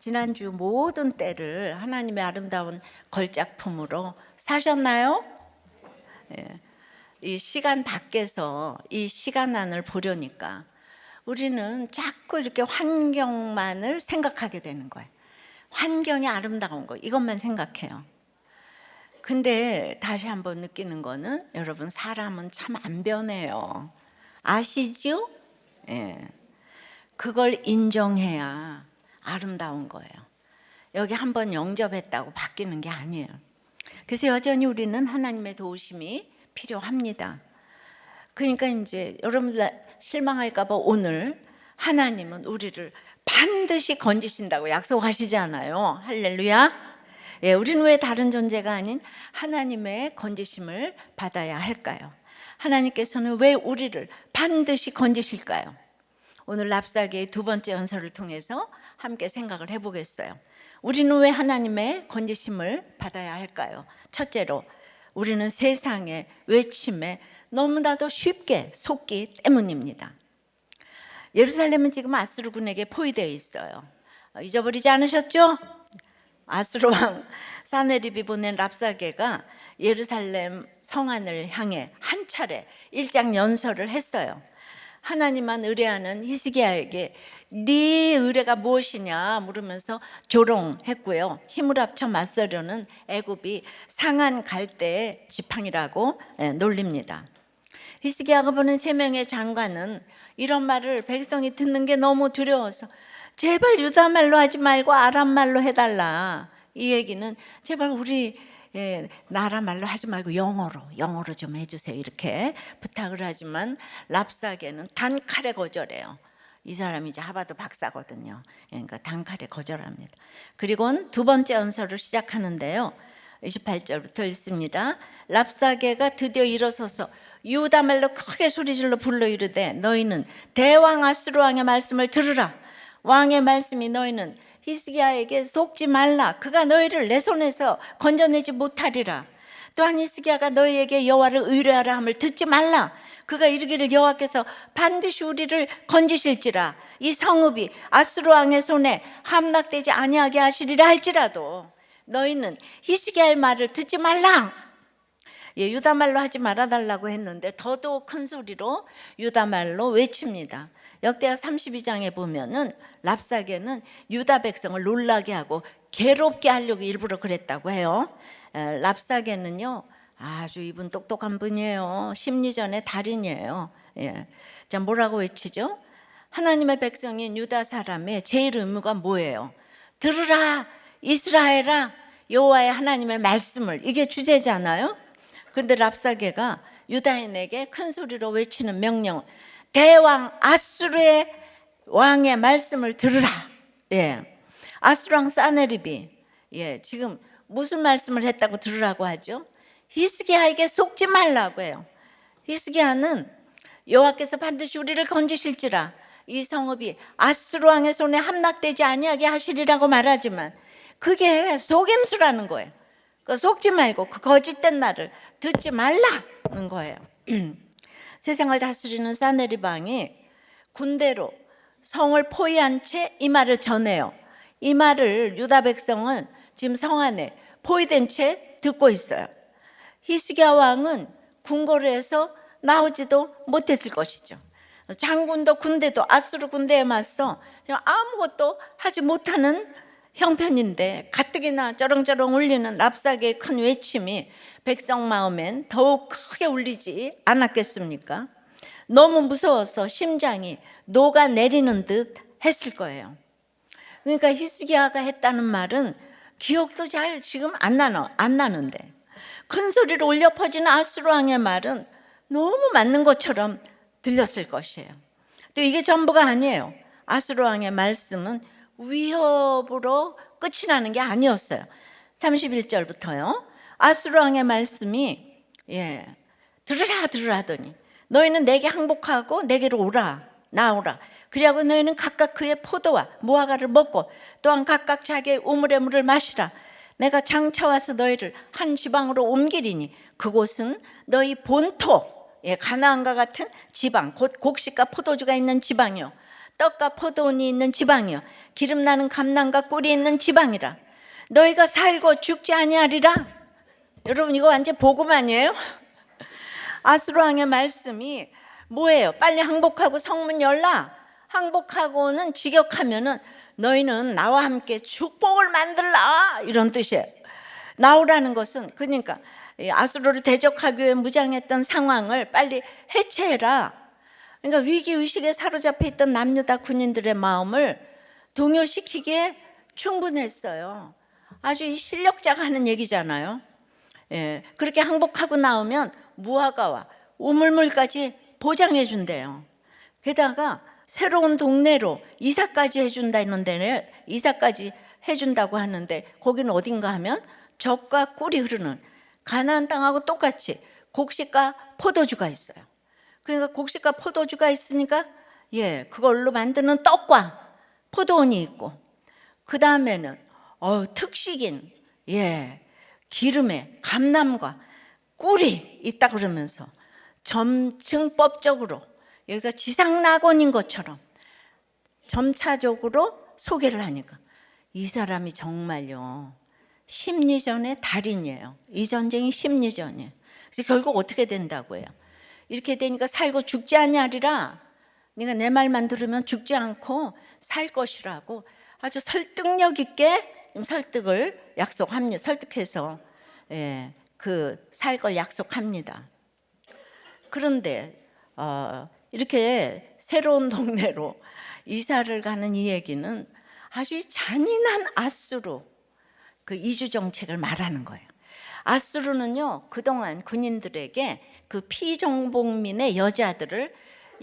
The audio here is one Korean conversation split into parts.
지난주 모든 때를 하나님의 아름다운 걸작품으로 사셨나요? 예. 이 시간 밖에서 이 시간안을 보려니까 우리는 자꾸 이렇게 환경만을 생각하게 되는 거예요. 환경이 아름다운 거 이것만 생각해요. 근데 다시 한번 느끼는 거는 여러분, 사람은 참 안 변해요. 아시죠? 예. 그걸 인정해야 아름다운 거예요. 여기 한번 영접했다고 바뀌는 게 아니에요. 그래서 여전히 우리는 하나님의 도우심이 필요합니다. 그러니까 이제 여러분들 실망할까 봐 오늘 하나님은 우리를 반드시 건지신다고 약속하시잖아요. 할렐루야. 예, 우리는 왜 다른 존재가 아닌 하나님의 건지심을 받아야 할까요? 하나님께서는 왜 우리를 반드시 건지실까요? 오늘 랍사기의 두 번째 연설을 통해서 함께 생각을 해보겠어요. 우리는 왜 하나님의 건지심을 받아야 할까요? 첫째로, 우리는 세상의 외침에 너무나도 쉽게 속기 때문입니다. 예루살렘은 지금 아수르군에게 포위되어 있어요. 잊어버리지 않으셨죠? 아수르 왕 사네립이 보낸 랍사게가 예루살렘 성안을 향해 한 차례 일장 연설을 했어요. 하나님만 의뢰하는 히스기야에게 네 의뢰가 무엇이냐 물으면서 조롱했고요. 힘을 합쳐 맞서려는 애굽이 상한 갈대의 지팡이라고 놀립니다. 히스기야가 보낸 세 명의 장관은 이런 말을 백성이 듣는 게 너무 두려워서 제발 유다 말로 하지 말고 아람 말로 해달라. 이 얘기는 제발 우리 나라 말로 하지 말고 영어로 좀 해주세요. 이렇게 부탁을 하지만 랍사게는 단칼에 거절해요. 이 사람이 이제 하버드 박사거든요. 그러니까 단칼에 거절합니다. 그리고는 두 번째 연설을 시작하는데요. 28절부터 읽습니다. 랍사게가 드디어 일어서서 유다 말로 크게 소리질러 불러 이르되 너희는 대왕 아수르 왕의 말씀을 들으라. 왕의 말씀이 너희는 히스기야에게 속지 말라. 그가 너희를 내 손에서 건져내지 못하리라. 또한 히스기야가 너희에게 여호와를 의뢰하라 함을 듣지 말라. 그가 이르기를 여호와께서 반드시 우리를 건지실지라. 이 성읍이 아수르 왕의 손에 함락되지 아니하게 하시리라 할지라도 너희는 히스기야의 말을 듣지 말라. 유다 말로 하지 말아달라고 했는데 더더욱 큰 소리로 유다 말로 외칩니다. 역대하 32장에 보면은 랍사게는 유다 백성을 놀라게 하고 괴롭게 하려고 일부러 그랬다고 해요. 랍사게는요 아주 이분 똑똑한 분이에요. 심리전의 달인이에요. 예. 자, 뭐라고 외치죠? 하나님의 백성인 유다 사람의 제일 의무가 뭐예요? 들으라 이스라엘아 여호와의 하나님의 말씀을, 이게 주제잖아요. 그런데 랍사게가 유다인에게 큰 소리로 외치는 명령, 대왕 아수르의 왕의 말씀을 들으라. 예. 아수르 왕 사네립이 지금 무슨 말씀을 했다고 들으라고 하죠? 히스기야에게 속지 말라고 해요. 히스기야는 여호와께서 반드시 우리를 건지실지라 이 성읍이 아수르 왕의 손에 함락되지 아니하게 하시리라고 말하지만 그게 속임수라는 거예요. 속지 말고 그 거짓된 말을 듣지 말라는 거예요. 세상을 다스리는 사네립 왕이 군대로 성을 포위한 채 이 말을 전해요. 이 말을 유다 백성은 지금 성 안에 포위된 채 듣고 있어요. 히스기야 왕은 궁궐을 해서 나오지도 못했을 것이죠. 장군도 군대도 아수르 군대에 맞서 아무것도 하지 못하는 형편인데 가뜩이나 쩌렁쩌렁 울리는 랍사게의 큰 외침이 백성 마음엔 더욱 크게 울리지 않았겠습니까? 너무 무서워서 심장이 녹아내리는 듯 했을 거예요. 그러니까 히스기야가 했다는 말은 기억도 잘 지금 안 나는데 큰 소리로 울려 퍼지는 아수르 왕의 말은 너무 맞는 것처럼 들렸을 것이에요. 또 이게 전부가 아니에요. 아수르 왕의 말씀은 위협으로 끝이 나는 게 아니었어요. 31절부터요. 아수르 왕의 말씀이 들으라 하더니 너희는 내게 항복하고 내게로 오라 나오라. 그리하고 너희는 각각 그의 포도와 무화과를 먹고 또한 각각 자기의 우물의 물을 마시라. 내가 장차 와서 너희를 한 지방으로 옮기리니 그곳은 너희 본토 가나안과 같은 지방 곧 곡식과 포도주가 있는 지방이요 떡과 포도원이 있는 지방이요 기름 나는 감람과 꿀이 있는 지방이라. 너희가 살고 죽지 아니하리라. 여러분 이거 완전 복음 아니에요? 아수르 왕의 말씀이 뭐예요? 빨리 항복하고 성문 열라. 항복하고는 직역하면은 너희는 나와 함께 축복을 만들라 이런 뜻이에요. 나오라는 것은 그러니까 아수르를 대적하기 위해 무장했던 상황을 빨리 해체해라. 그러니까 위기의식에 사로잡혀 있던 남유다 군인들의 마음을 동요시키기에 충분했어요. 아주 이 실력자가 하는 얘기잖아요. 예, 그렇게 항복하고 나오면 무화과와 우물물까지 보장해 준대요. 게다가 새로운 동네로 이사까지 해준다는 데는 이사까지 해준다고 하는데 거기는 어딘가 하면 젖과 꿀이 흐르는 가나안 땅하고 똑같이 곡식과 포도주가 있어요. 그러니까 곡식과 포도주가 있으니까 그걸로 만드는 떡과 포도원이 있고 그 다음에는 특식인 기름에 감람과 꿀이 있다 그러면서 점증법적으로 여기가 지상낙원인 것처럼 점차적으로 소개를 하니까 이 사람이 정말요 심리전의 달인이에요. 이 전쟁이 심리전이에요. 그래서 결국 어떻게 된다고 해요? 이렇게 되니까 살고 죽지 아니하리라. 네가 내 말만 들으면 죽지 않고 살 것이라고 아주 설득력 있게 설득을 약속합니다. 설득해서 그 살 걸 약속합니다. 그런데 이렇게 새로운 동네로 이사를 가는 이 얘기는 아주 잔인한 아수르 그 이주 정책을 말하는 거예요. 아수르는요 그동안 군인들에게 그 피정복민의 여자들을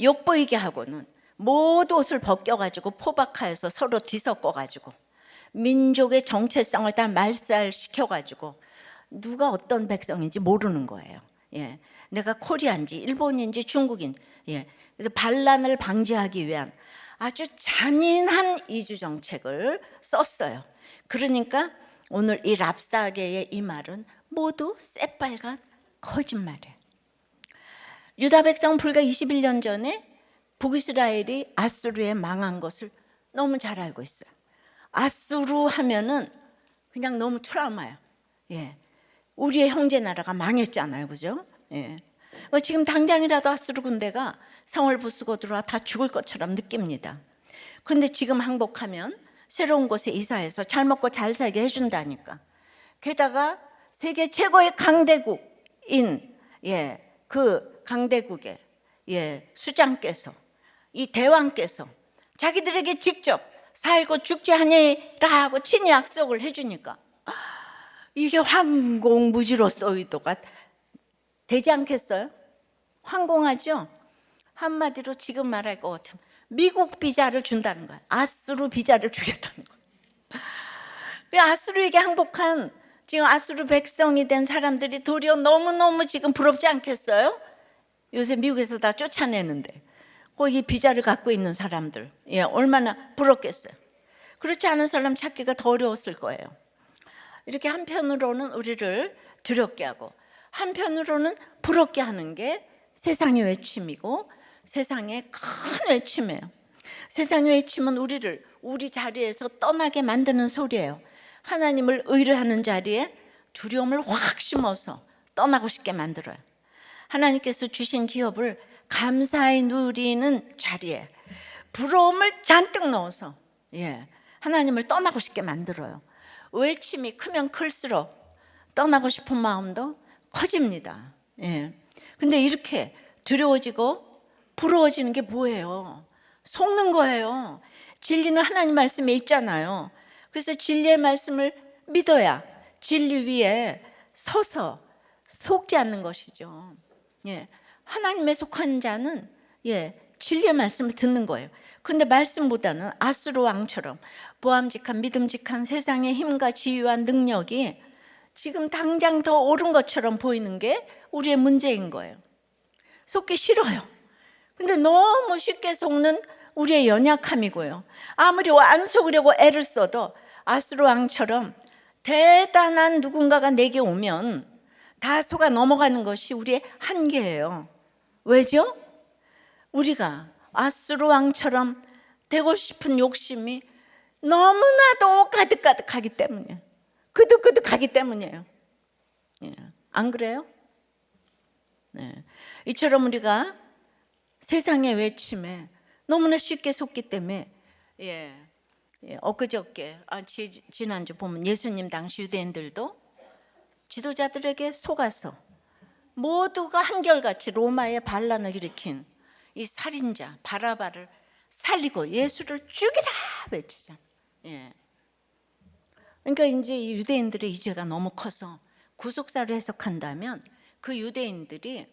욕보이게 하고는 모두 옷을 벗겨가지고 포박하여서 서로 뒤섞어가지고 민족의 정체성을 다 말살시켜가지고 누가 어떤 백성인지 모르는 거예요. 내가 코리아인지 일본인지 중국인지 그래서 반란을 방지하기 위한 아주 잔인한 이주 정책을 썼어요. 그러니까 오늘 이 랍사게의 이 말은 모두 새빨간 거짓말이에요. 유다 백성 불과 21년 전에 북이스라엘이 아수르에 망한 것을 너무 잘 알고 있어요. 아수르 하면은 그냥 너무 트라우마예요. 우리의 형제 나라가 망했잖아요, 그죠? 지금 당장이라도 아수르 군대가 성을 부수고 들어와 다 죽을 것처럼 느낍니다. 그런데 지금 항복하면 새로운 곳에 이사해서 잘 먹고 잘 살게 해준다니까. 게다가 세계 최고의 강대국인 그 강대국의 수장께서 이 대왕께서 자기들에게 직접 살고 죽지 아니라 하고 친히 약속을 해주니까 이게 황공무지로서의도가 되지 않겠어요? 황공하죠? 한마디로 지금 말할 것 같으면 미국 비자를 준다는 거야. 아수르 비자를 주겠다는 거야. 아수르에게 항복한 지금 아수르 백성이 된 사람들이 도리어 너무너무 지금 부럽지 않겠어요? 요새 미국에서 다 쫓아내는데 거기 비자를 갖고 있는 사람들 얼마나 부럽겠어요. 그렇지 않은 사람 찾기가 더 어려웠을 거예요. 이렇게 한편으로는 우리를 두렵게 하고 한편으로는 부럽게 하는 게 세상의 외침이고 세상의 큰 외침이에요. 세상의 외침은 우리를 우리 자리에서 떠나게 만드는 소리예요. 하나님을 의뢰하는 자리에 두려움을 확 심어서 떠나고 싶게 만들어요. 하나님께서 주신 기업을 감사히 누리는 자리에 부러움을 잔뜩 넣어서 하나님을 떠나고 싶게 만들어요. 외침이 크면 클수록 떠나고 싶은 마음도 커집니다. 근데 이렇게 두려워지고 부러워지는 게 뭐예요? 속는 거예요. 진리는 하나님 말씀에 있잖아요. 그래서 진리의 말씀을 믿어야 진리 위에 서서 속지 않는 것이죠. 하나님에 속한 자는 진리의 말씀을 듣는 거예요. 근데 말씀보다는 아수르 왕처럼 보암직한 믿음직한 세상의 힘과 지위와 능력이 지금 당장 더 옳은 것처럼 보이는 게 우리의 문제인 거예요. 속기 싫어요. 근데 너무 쉽게 속는 우리의 연약함이고요. 아무리 안 속으려고 애를 써도 아수르 왕처럼 대단한 누군가가 내게 오면 다 속아 넘어가는 것이 우리의 한계예요. 왜죠? 우리가 아수르 왕처럼 되고 싶은 욕심이 너무나도 가득가득하기 때문이에요. 그득그득하기 때문이에요. 예. 안 그래요? 네. 이처럼 우리가 세상의 외침에 너무나 쉽게 속기 때문에 엊그저께 지난주 보면 예수님 당시 유대인들도 지도자들에게 속아서 모두가 한결같이 로마의 반란을 일으킨 이 살인자 바라바를 살리고 예수를 죽이라 외치잖아. 그러니까 이제 이 유대인들의 이 죄가 너무 커서 구속사를 해석한다면 그 유대인들이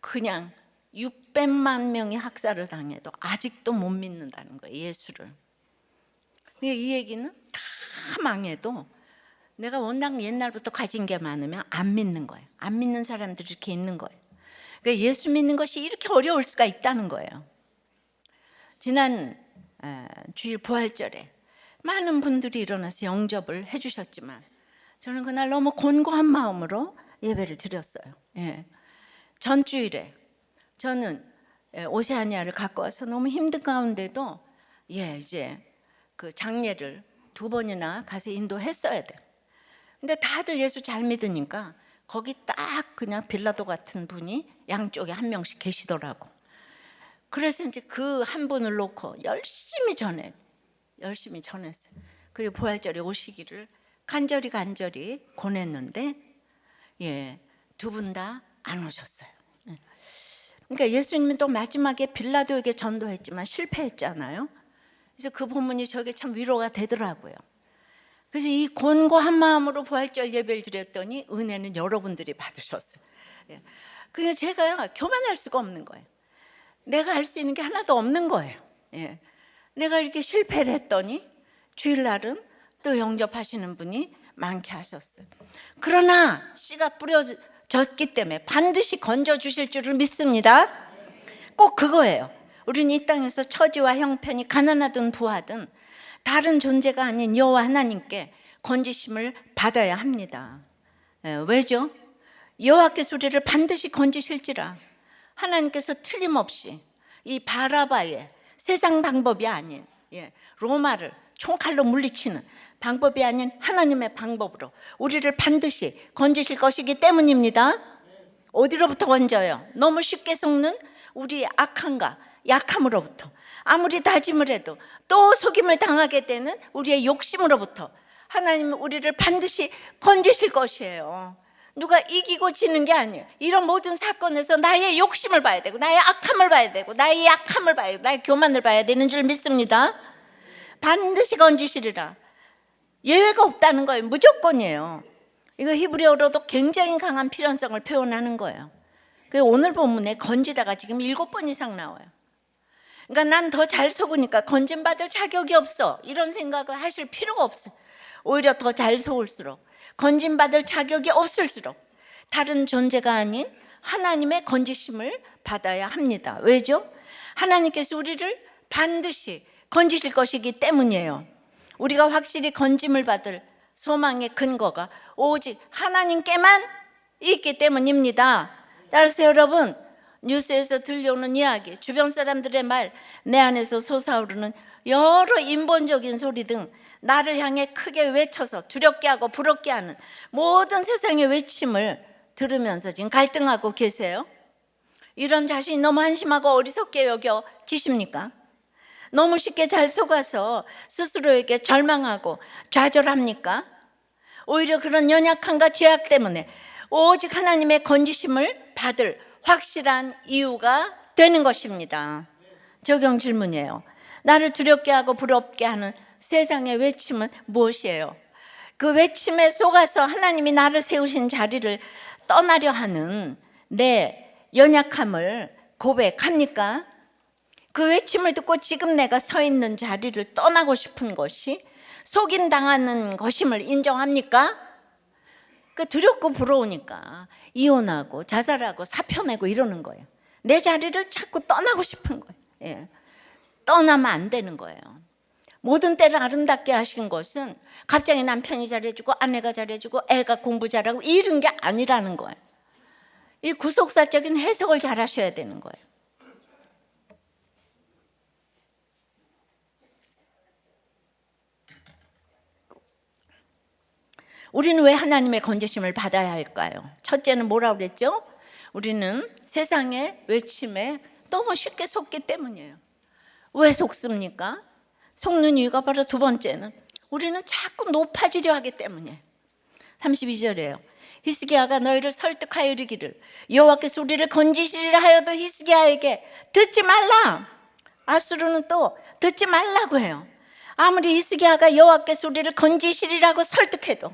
그냥 600만 명이 학살을 당해도 아직도 못 믿는다는 거예요, 예수를. 그러니까 이 얘기는 다 망해도 내가 워낙 옛날부터 가진 게 많으면 안 믿는 거예요. 안 믿는 사람들이 이렇게 있는 거예요. 그러니까 예수 믿는 것이 이렇게 어려울 수가 있다는 거예요. 지난 주일 부활절에 많은 분들이 일어나서 영접을 해주셨지만 저는 그날 너무 곤고한 마음으로 예배를 드렸어요. 전주일에 저는 오세아니아를 갖고 와서 너무 힘든 가운데도 이제 그 장례를 2번이나 가서 인도했어야 돼요. 근데 다들 예수 잘 믿으니까 거기 딱 그냥 빌라도 같은 분이 양쪽에 한 명씩 계시더라고. 그래서 이제 그 한 분을 놓고 열심히 전했어요. 그리고 부활절에 오시기를 간절히 권했는데 2분 다 안 오셨어요. 그러니까 예수님은 또 마지막에 빌라도에게 전도했지만 실패했잖아요. 그래서 그 본문이 저게 참 위로가 되더라고요. 그래서 이 곤고한 마음으로 부활절 예배를 드렸더니 은혜는 여러분들이 받으셨어요. 그러니까 제가 교만할 수가 없는 거예요. 내가 할 수 있는 게 하나도 없는 거예요. 내가 이렇게 실패를 했더니 주일날은 또 영접하시는 분이 많게 하셨어요. 그러나 씨가 뿌려졌기 때문에 반드시 건져주실 줄을 믿습니다. 꼭 그거예요. 우리는 이 땅에서 처지와 형편이 가난하든 부하든 다른 존재가 아닌 여호와 하나님께 건지심을 받아야 합니다. 왜죠? 여호와께서 우리를 반드시 건지실지라. 하나님께서 틀림없이 이 바라바의 세상 방법이 아닌 로마를 총칼로 물리치는 방법이 아닌 하나님의 방법으로 우리를 반드시 건지실 것이기 때문입니다. 어디로부터 건져요? 너무 쉽게 속는 우리 악함과 약함으로부터, 아무리 다짐을 해도 또 속임을 당하게 되는 우리의 욕심으로부터 하나님은 우리를 반드시 건지실 것이에요. 누가 이기고 지는 게 아니에요. 이런 모든 사건에서 나의 욕심을 봐야 되고 나의 악함을 봐야 되고 나의 약함을 봐야 되고 나의 교만을 봐야 되는 줄 믿습니다. 반드시 건지시리라. 예외가 없다는 거예요. 무조건이에요. 이거 히브리어로도 굉장히 강한 필연성을 표현하는 거예요. 오늘 본문에 건지다가 지금 7번 이상 나와요. 그러니까 난 더 잘 속으니까 건진받을 자격이 없어, 이런 생각을 하실 필요가 없어요. 오히려 더 잘 속을수록, 건진받을 자격이 없을수록 다른 존재가 아닌 하나님의 건지심을 받아야 합니다. 왜죠? 하나님께서 우리를 반드시 건지실 것이기 때문이에요. 우리가 확실히 건짐을 받을 소망의 근거가 오직 하나님께만 있기 때문입니다. 따라서 여러분, 뉴스에서 들려오는 이야기, 주변 사람들의 말, 내 안에서 솟아오르는 여러 인본적인 소리 등 나를 향해 크게 외쳐서 두렵게 하고 부럽게 하는 모든 세상의 외침을 들으면서 지금 갈등하고 계세요? 이런 자신이 너무 한심하고 어리석게 여겨지십니까? 너무 쉽게 잘 속아서 스스로에게 절망하고 좌절합니까? 오히려 그런 연약함과 죄악 때문에 오직 하나님의 건지심을 받을 확실한 이유가 되는 것입니다. 적용 질문이에요. 나를 두렵게 하고 부럽게 하는 세상의 외침은 무엇이에요? 그 외침에 속아서 하나님이 나를 세우신 자리를 떠나려 하는 내 연약함을 고백합니까? 그 외침을 듣고 지금 내가 서 있는 자리를 떠나고 싶은 것이 속임당하는 것임을 인정합니까? 그 두렵고 부러우니까 이혼하고 자살하고 사표 내고 이러는 거예요. 내 자리를 자꾸 떠나고 싶은 거예요. 떠나면 안 되는 거예요. 모든 때를 아름답게 하신 것은 갑자기 남편이 잘해주고 아내가 잘해주고 애가 공부 잘하고 이런 게 아니라는 거예요. 이 구속사적인 해석을 잘 하셔야 되는 거예요. 우리는 왜 하나님의 건지심을 받아야 할까요? 첫째는 뭐라고 그랬죠? 우리는 세상의 외침에 너무 쉽게 속기 때문이에요. 왜 속습니까? 속는 이유가 바로 두 번째는 우리는 자꾸 높아지려 하기 때문이에요. 32절이에요. 히스기야가 너희를 설득하여 이르기를 여호와께서 우리를 건지시리라 하여도 히스기야에게 듣지 말라. 아수르는 또 듣지 말라고 해요. 아무리 히스기야가 여호와께서 우리를 건지시리라고 설득해도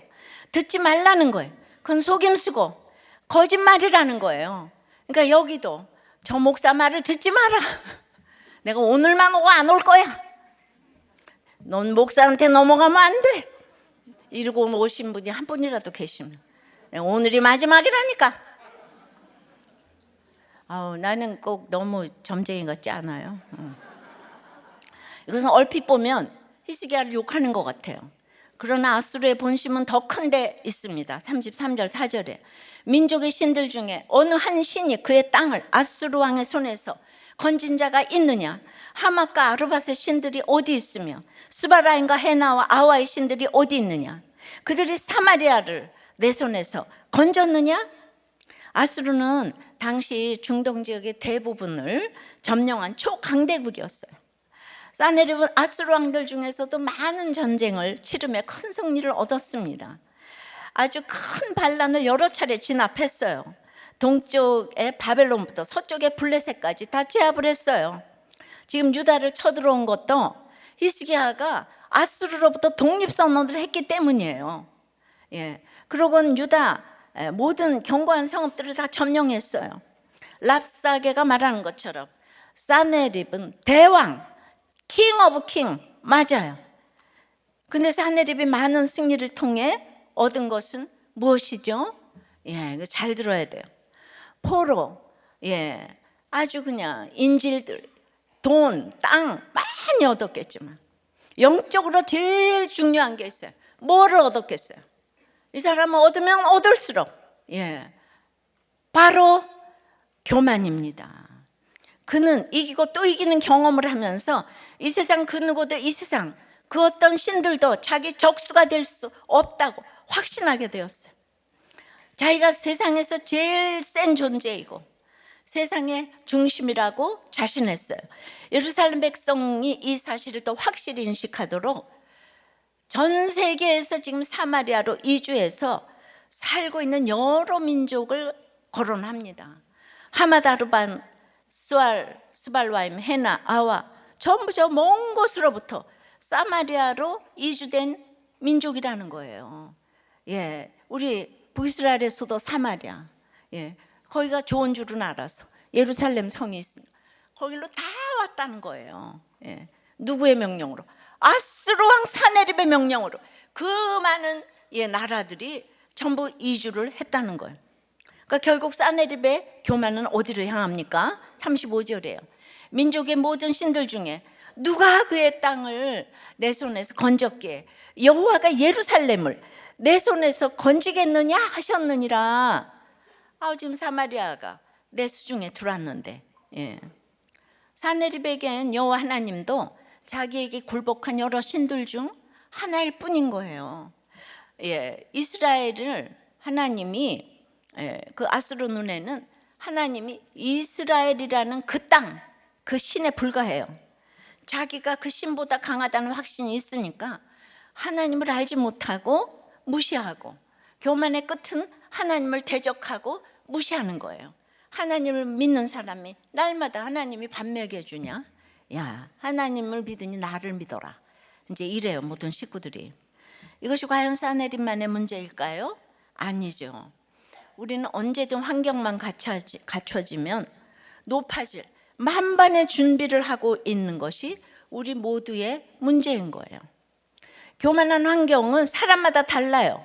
듣지 말라는 거예요. 그건 속임수고 거짓말이라는 거예요. 그러니까 여기도 저 목사 말을 듣지 마라. 내가 오늘만 오고 안 올 거야. 넌 목사한테 넘어가면 안 돼. 이러고 오신 분이 한 분이라도 계시면 오늘이 마지막이라니까. 나는 꼭 너무 점쟁이 같지 않아요? 이것은 얼핏 보면 히스기야를 욕하는 것 같아요. 그러나 아수르의 본심은 더 큰 데 있습니다. 33절 4절에 민족의 신들 중에 어느 한 신이 그의 땅을 아수르 왕의 손에서 건진 자가 있느냐? 하맛과 아르밧의 신들이 어디 있으며 스바라임과 헤나와 아와의 신들이 어디 있느냐? 그들이 사마리아를 내 손에서 건졌느냐? 아수르는 당시 중동 지역의 대부분을 점령한 초강대국이었어요. 사네립은 아수르 왕들 중에서도 많은 전쟁을 치르며 큰 승리를 얻었습니다. 아주 큰 반란을 여러 차례 진압했어요. 동쪽의 바벨론부터 서쪽의 블레셋까지 다 제압을 했어요. 지금 유다를 쳐들어온 것도 히스기야가 아수르로부터 독립선언을 했기 때문이에요. 그러고는 유다 모든 견고한 성읍들을 다 점령했어요. 랍사게가 말하는 것처럼 사네립은 대왕, 킹 오브 킹 맞아요. 근데 사네립이 많은 승리를 통해 얻은 것은 무엇이죠? 이거 잘 들어야 돼요. 포로, 아주 그냥 인질들, 돈, 땅 많이 얻었겠지만 영적으로 제일 중요한 게 있어요. 뭐를 얻었겠어요? 이 사람은 얻으면 얻을수록 바로 교만입니다. 그는 이기고 또 이기는 경험을 하면서 이 세상 그 누구도 이 세상 그 어떤 신들도 자기 적수가 될 수 없다고 확신하게 되었어요. 자기가 세상에서 제일 센 존재이고 세상의 중심이라고 자신했어요. 예루살렘 백성이 이 사실을 더 확실히 인식하도록 전 세계에서 지금 사마리아로 이주해서 살고 있는 여러 민족을 거론합니다. 하맛, 아르밧, 스발와임, 헤나, 아와 전부 저 먼 곳으로부터 사마리아로 이주된 민족이라는 거예요. 우리 북이스라엘의 수도 사마리아, 거기가 좋은 줄은 알아서 예루살렘 성이 있으니까 거기로 다 왔다는 거예요. 누구의 명령으로? 아수르 왕 사네립의 명령으로 그 많은 나라들이 전부 이주를 했다는 거예요. 그러니까 결국 사네립의 교만은 어디를 향합니까? 35절이에요. 민족의 모든 신들 중에 누가 그의 땅을 내 손에서 건졌기에 여호와가 예루살렘을 내 손에서 건지겠느냐 하셨느니라. 지금 사마리아가 내 수중에 들어왔는데 사네립에겐 여호와 하나님도 자기에게 굴복한 여러 신들 중 하나일 뿐인 거예요. 이스라엘을 하나님이 그 아수르 눈에는 하나님이 이스라엘이라는 그 땅, 그 신에 불과해요. 자기가 그 신보다 강하다는 확신이 있으니까 하나님을 알지 못하고 무시하고 교만의 끝은 하나님을 대적하고 무시하는 거예요. 하나님을 믿는 사람이 날마다 하나님이 밥 먹여주냐? 야, 하나님을 믿으니 나를 믿어라. 이제 이래요, 모든 식구들이. 이것이 과연 사네립만의 문제일까요? 아니죠. 우리는 언제든 환경만 갖춰지면 높아질 만반의 준비를 하고 있는 것이 우리 모두의 문제인 거예요. 교만한 환경은 사람마다 달라요.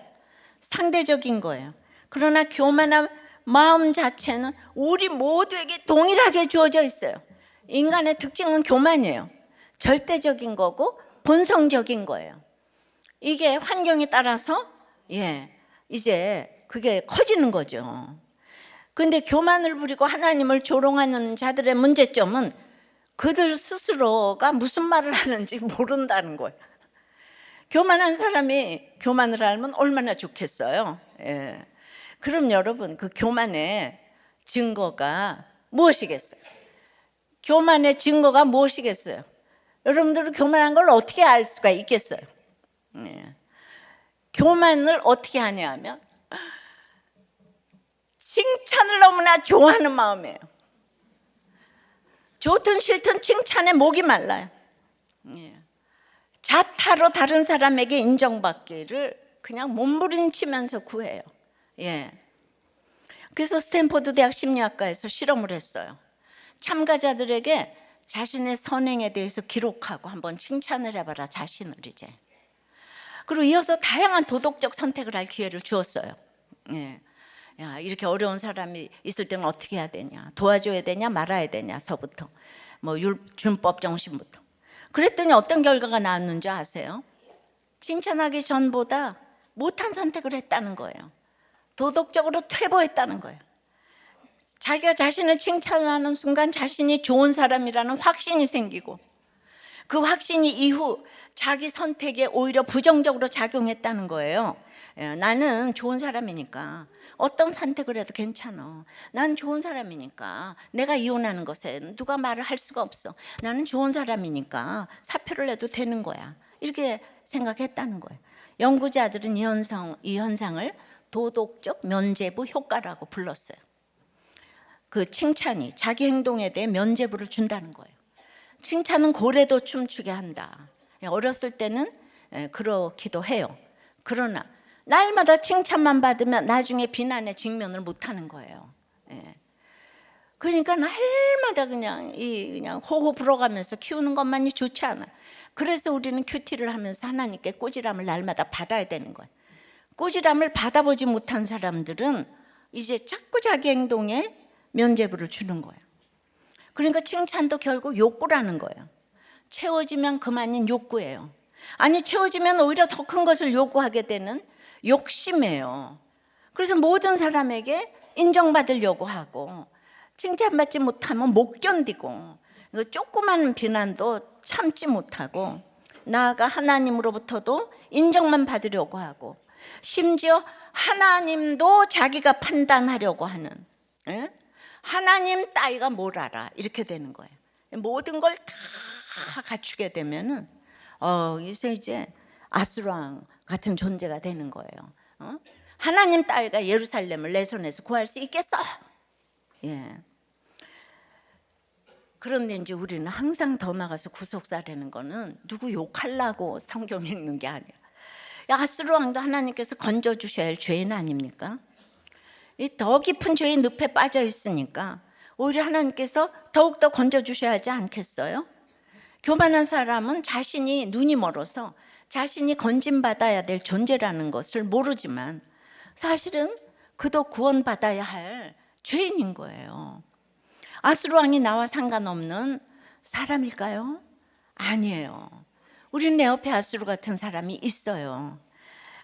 상대적인 거예요. 그러나 교만한 마음 자체는 우리 모두에게 동일하게 주어져 있어요. 인간의 특징은 교만이에요. 절대적인 거고 본성적인 거예요. 이게 환경에 따라서 이제 그게 커지는 거죠. 근데 교만을 부리고 하나님을 조롱하는 자들의 문제점은 그들 스스로가 무슨 말을 하는지 모른다는 거예요. 교만한 사람이 교만을 알면 얼마나 좋겠어요. 예. 그럼 여러분, 그 교만의 증거가 무엇이겠어요? 교만의 증거가 무엇이겠어요? 여러분들은 교만한 걸 어떻게 알 수가 있겠어요? 예. 교만을 어떻게 하냐 하면 칭찬을 너무나 좋아하는 마음이에요. 좋든 싫든 칭찬에 목이 말라요. 예. 자타로 다른 사람에게 인정받기를 그냥 몸부림치면서 구해요. 예. 그래서 스탠포드 대학 심리학과에서 실험을 했어요. 참가자들에게 자신의 선행에 대해서 기록하고 한번 칭찬을 해봐라, 자신을 이제. 그리고 이어서 다양한 도덕적 선택을 할 기회를 주었어요. 예. 야, 이렇게 어려운 사람이 있을 때는 어떻게 해야 되냐, 도와줘야 되냐 말아야 되냐서부터 뭐 준법 정신부터. 그랬더니 어떤 결과가 나왔는지 아세요? 칭찬하기 전보다 못한 선택을 했다는 거예요. 도덕적으로 퇴보했다는 거예요. 자기가 자신을 칭찬하는 순간 자신이 좋은 사람이라는 확신이 생기고, 그 확신이 이후 자기 선택에 오히려 부정적으로 작용했다는 거예요. 나는 좋은 사람이니까 어떤 선택을 해도 괜찮아. 난 좋은 사람이니까 내가 이혼하는 것에 누가 말을 할 수가 없어. 나는 좋은 사람이니까 사표를 내도 되는 거야. 이렇게 생각했다는 거예요. 연구자들은 이 현상을 도덕적 면죄부 효과라고 불렀어요. 그 칭찬이 자기 행동에 대해 면죄부를 준다는 거예요. 칭찬은 고래도 춤추게 한다. 어렸을 때는 그렇기도 해요. 그러나 날마다 칭찬만 받으면 나중에 비난에 직면을 못하는 거예요. 그러니까 날마다 그냥 호호 불어가면서 키우는 것만이 좋지 않아. 그래서 우리는 큐티를 하면서 하나님께 꾸지람을 날마다 받아야 되는 거예요. 꾸지람을 받아보지 못한 사람들은 이제 자꾸 자기 행동에 면죄부를 주는 거예요. 그러니까 칭찬도 결국 욕구라는 거예요. 채워지면 그만인 욕구예요. 아니, 채워지면 오히려 더 큰 것을 요구하게 되는 욕심이에요. 그래서 모든 사람에게 인정받으려고 하고, 칭찬받지 못하면 못 견디고, 조그만 비난도 참지 못하고, 나아가 하나님으로부터도 인정만 받으려고 하고, 심지어 하나님도 자기가 판단하려고 하는, 하나님 따위가 뭘 알아, 이렇게 되는 거예요. 모든 걸 다 갖추게 되면은 이제 아수르왕 같은 존재가 되는 거예요. 하나님 따위가 예루살렘을 내 손에서 구할 수 있겠어? 예. 그런데 이제 우리는 항상 더 나가서 구속사라는 거는 누구 욕하려고 성경 읽는 게 아니야. 아수르왕도 하나님께서 건져주셔야 할 죄인 아닙니까? 이 더 깊은 죄의 늪에 빠져 있으니까 오히려 하나님께서 더욱더 건져주셔야 하지 않겠어요? 교만한 사람은 자신이 눈이 멀어서 자신이 건진받아야 될 존재라는 것을 모르지만 사실은 그도 구원받아야 할 죄인인 거예요. 아수르왕이 나와 상관없는 사람일까요? 아니에요. 우리는 내 옆에 아수르 같은 사람이 있어요.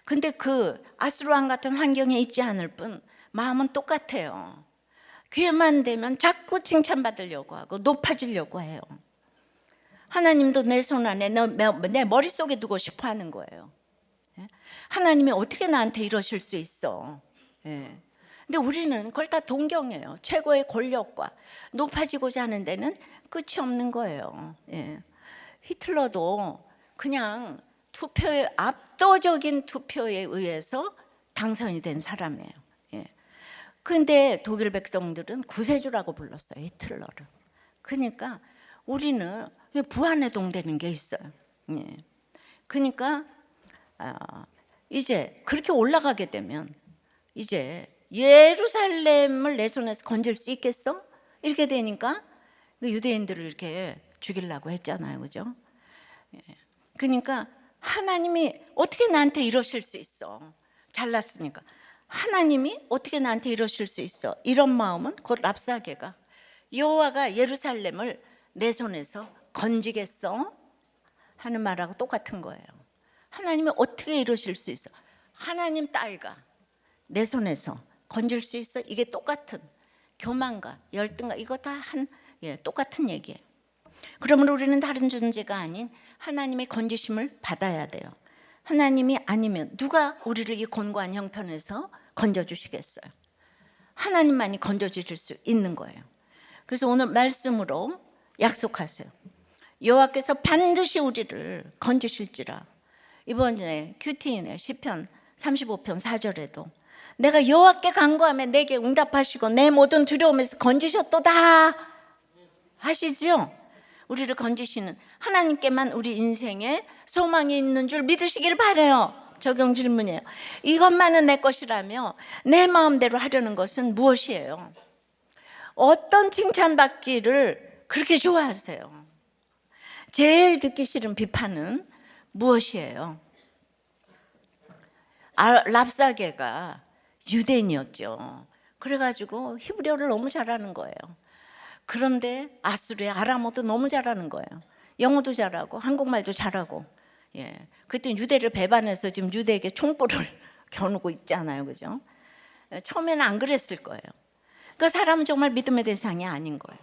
근데 그 아수르왕 같은 환경에 있지 않을 뿐 마음은 똑같아요. 기회만 되면 자꾸 칭찬받으려고 하고 높아지려고 해요. 하나님도 내 손 안에 내 머릿속에 두고 싶어 하는 거예요. 하나님이 어떻게 나한테 이러실 수 있어? 근데 우리는 그걸 다 동경해요. 최고의 권력과 높아지고자 하는 데는 끝이 없는 거예요. 히틀러도 그냥 압도적인 투표에 의해서 당선이 된 사람이에요. 그런데 독일 백성들은 구세주라고 불렀어요, 히틀러를. 그러니까 우리는 부안해동되는 게 있어요. 그러니까 이제 그렇게 올라가게 되면 이제 예루살렘을 내 손에서 건질 수 있겠어? 이렇게 되니까 유대인들을 이렇게 죽이려고 했잖아요, 그죠? 그러니까 하나님이 어떻게 나한테 이러실 수 있어? 잘났으니까. 하나님이 어떻게 나한테 이러실 수 있어? 이런 마음은 곧 랍사게가 여호와가 예루살렘을 내 손에서 건지겠어? 하는 말하고 똑같은 거예요. 하나님이 어떻게 이러실 수 있어? 하나님 따위가 내 손에서 건질 수 있어? 이게 똑같은 교만과 열등과 이거 다 똑같은 얘기예요. 그러므로 우리는 다른 존재가 아닌 하나님의 건지심을 받아야 돼요. 하나님이 아니면 누가 우리를 이 곤고한 형편에서 건져주시겠어요? 하나님만이 건져주실 수 있는 거예요. 그래서 오늘 말씀으로 약속하세요. 여호와께서 반드시 우리를 건지실지라. 이번에 큐티인의 시편 35편 4절에도 내가 여호와께 간구하며 내게 응답하시고 내 모든 두려움에서 건지셨도다 하시죠. 우리를 건지시는 하나님께만 우리 인생에 소망이 있는 줄 믿으시길 바라요. 적용 질문이에요. 이것만은 내 것이라며 내 마음대로 하려는 것은 무엇이에요? 어떤 칭찬받기를 그렇게 좋아하세요? 제일 듣기 싫은 비판은 무엇이에요? 랍사게가 유대인이었죠. 그래가지고 히브리어를 너무 잘하는 거예요. 그런데 아수르의 아람어도 너무 잘하는 거예요. 영어도 잘하고 한국말도 잘하고. 그때 유대를 배반해서 지금 유대에게 총불을 겨누고 있잖아요, 그죠? 처음에는 안 그랬을 거예요. 그 사람은 정말 믿음의 대상이 아닌 거예요.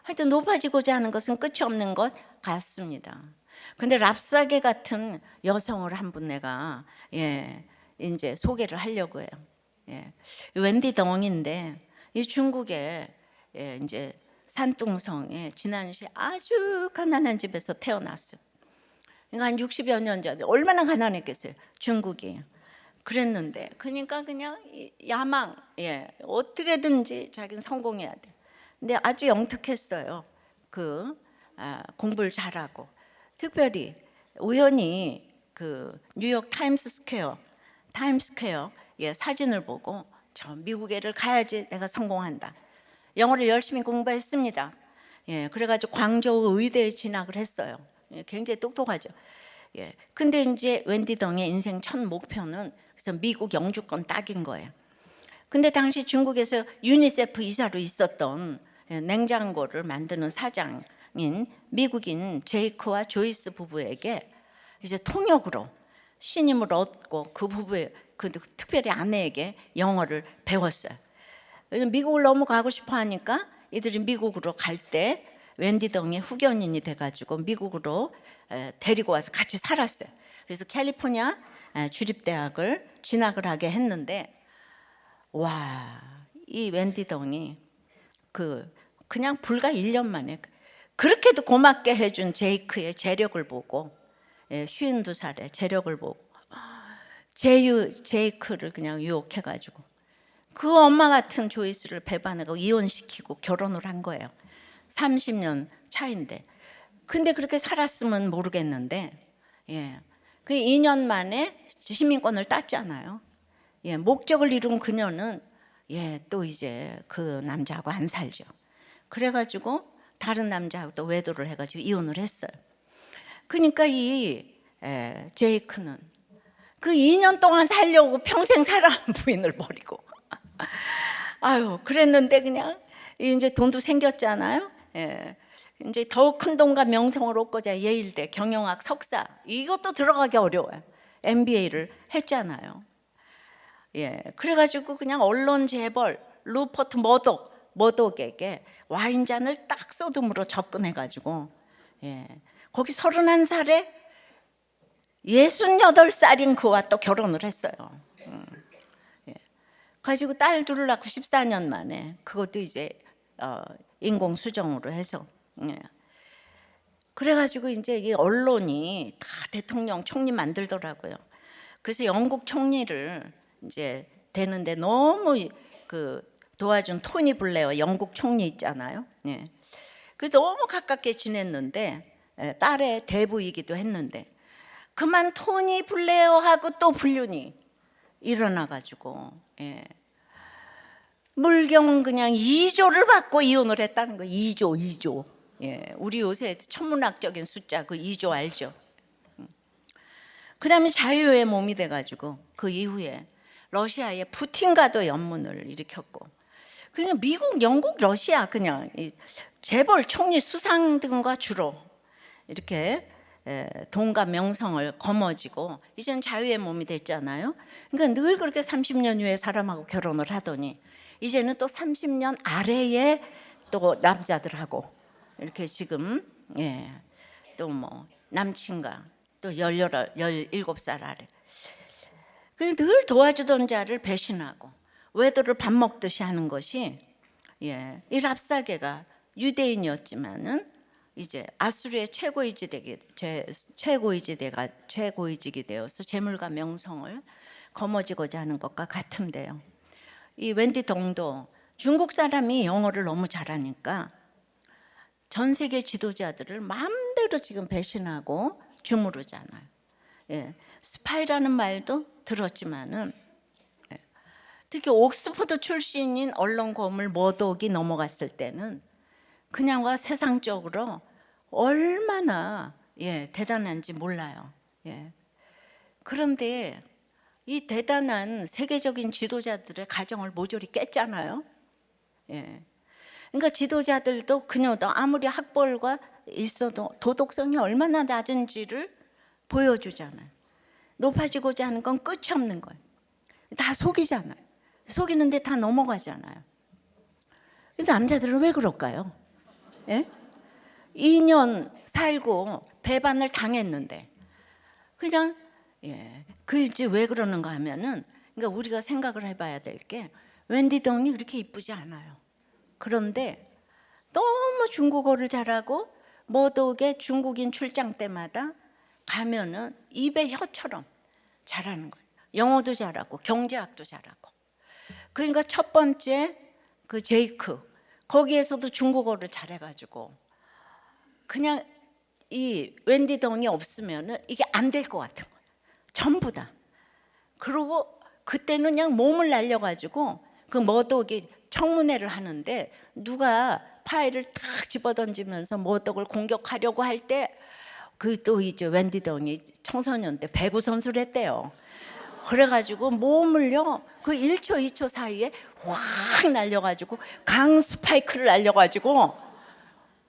하여튼 높아지고자 하는 것은 끝이 없는 것 같습니다. 근데 랍사게 같은 여성을 한 분 내가 이제 소개를 하려고 해요. 웬디 덩인데 이 중국의 이제 산둥성에 지난시 아주 가난한 집에서 태어났어요. 그러니까 한 60여 년 전에 얼마나 가난했겠어요, 중국이. 그랬는데 그러니까 그냥 야망, 어떻게든지 자기는 성공해야 돼. 근데 아주 영특했어요. 공부를 잘하고 특별히 우연히 그 뉴욕 타임스스퀘어 사진을 보고 저 미국에를 가야지 내가 성공한다. 영어를 열심히 공부했습니다. 그래가지고 광저우 의대에 진학을 했어요. 굉장히 똑똑하죠. 근데 이제 웬디 덩의 인생 첫 목표는 그래서 미국 영주권 딱인 거예요. 근데 당시 중국에서 유니세프 이사로 있었던 냉장고를 만드는 사장인 미국인 제이크와 조이스 부부에게 이제 통역으로 신임을 얻고 그 부부의 특별히 아내에게 영어를 배웠어요. 미국을 너무 가고 싶어 하니까 이들이 미국으로 갈 때 웬디 덩의 후견인이 돼가지고 미국으로 데리고 와서 같이 살았어요. 그래서 캘리포니아 주립대학을 진학을 하게 했는데 이 웬디 덩이 그냥 불과 1년 만에 그렇게도 고맙게 해준 제이크의 재력을 보고 52살의 재력을 보고 제이크를 그냥 유혹해가지고 그 엄마 같은 조이스를 배반하고 이혼시키고 결혼을 한 거예요. 30년 차인데. 근데 그렇게 살았으면 모르겠는데 그 2년 만에 시민권을 땄잖아요. 목적을 이룬 그녀는 또 이제 그 남자하고 안 살죠. 그래가지고 다른 남자하고 또 외도를 해가지고 이혼을 했어요. 그러니까 이 제이크는 그 2년 동안 살려고 평생 살아온 부인을 버리고 그랬는데 그냥 이제 돈도 생겼잖아요. 이제 더 큰 돈과 명성을 얻고자 예일대 경영학 석사 이것도 들어가기 어려워요. MBA를 했잖아요. 그래가지고 그냥 언론 재벌 루퍼트 머독에게 와인잔을 딱 쏟음으로 접근해가지고 거기 31살에 68살인 그와 또 결혼을 했어요. 가지고 딸 둘을 낳고 14년 만에 그것도 이제 인공수정으로 해서 그래가지고 이제 이 언론이 다 대통령 총리 만들더라고요. 그래서 영국 총리를 이제 되는데 너무 도와준 토니 블레어 영국 총리 있잖아요. 그 너무 가깝게 지냈는데 딸의 대부이기도 했는데 그만 토니 블레어하고 또 불륜이 일어나가지고 물경 그냥 2조를 받고 이혼을 했다는 거예요. 2조. 우리 요새 천문학적인 숫자 그 2조 알죠? 그 다음에 자유의 몸이 돼가지고 그 이후에 러시아의 푸틴과도 연문을 일으켰고 그냥 미국, 영국, 러시아 그냥 재벌 총리 수상 등과 주로 이렇게 돈과 명성을 거머쥐고 이제는 자유의 몸이 됐잖아요. 그러니까 늘 그렇게 30년 후에 사람하고 결혼을 하더니 이제는 또 30년 아래의 또 남자들하고 이렇게 지금 또 뭐 남친과 또 17살 아래. 늘 도와주던 자를 배신하고 외도를 밥 먹듯이 하는 것이 이 랍사게가 유대인이었지만은 이제 아수르의 최고위직이 되어서 재물과 명성을 거머쥐고자 하는 것과 같은데요. 이 웬디 덩도 중국 사람이 영어를 너무 잘하니까 전 세계 지도자들을 마음대로 지금 배신하고 주무르잖아요. 스파이라는 말도 들었지만은 특히 옥스퍼드 출신인 언론 고물 머독이 넘어갔을 때는 그냥과 세상적으로 얼마나 대단한지 몰라요. 그런데 이 대단한 세계적인 지도자들의 가정을 모조리 깼잖아요. 그러니까 지도자들도 그녀도 아무리 학벌과 있어도 도덕성이 얼마나 낮은지를 보여주잖아요. 높아지고자 하는 건 끝이 없는 거예요. 다 속이잖아요. 속이는데 다 넘어가잖아요. 그래서 남자들은 왜 그럴까요? 2년 살고 배반을 당했는데 그냥 그지 왜 그러는가 하면은 그러니까 우리가 생각을 해봐야 될 게 웬디 덩이 그렇게 이쁘지 않아요. 그런데 너무 중국어를 잘하고 머독의 중국인 출장 때마다 가면은 입에 혀처럼 잘하는 거예요. 영어도 잘하고 경제학도 잘하고. 그러니까 첫 번째 그 제이크 거기에서도 중국어를 잘해가지고 그냥 이 웬디 덩이 없으면은 이게 안 될 것 같은 거예요. 전부 다. 그리고 그때는 그냥 몸을 날려가지고 그 머독이 청문회를 하는데 누가 파일을 탁 집어던지면서 머독을 공격하려고 할 때 그 또 이제 웬디 덩이 청소년 때 배구 선수를 했대요. 그래가지고 몸을요 그 1초 2초 사이에 확 날려가지고 강 스파이크를 날려가지고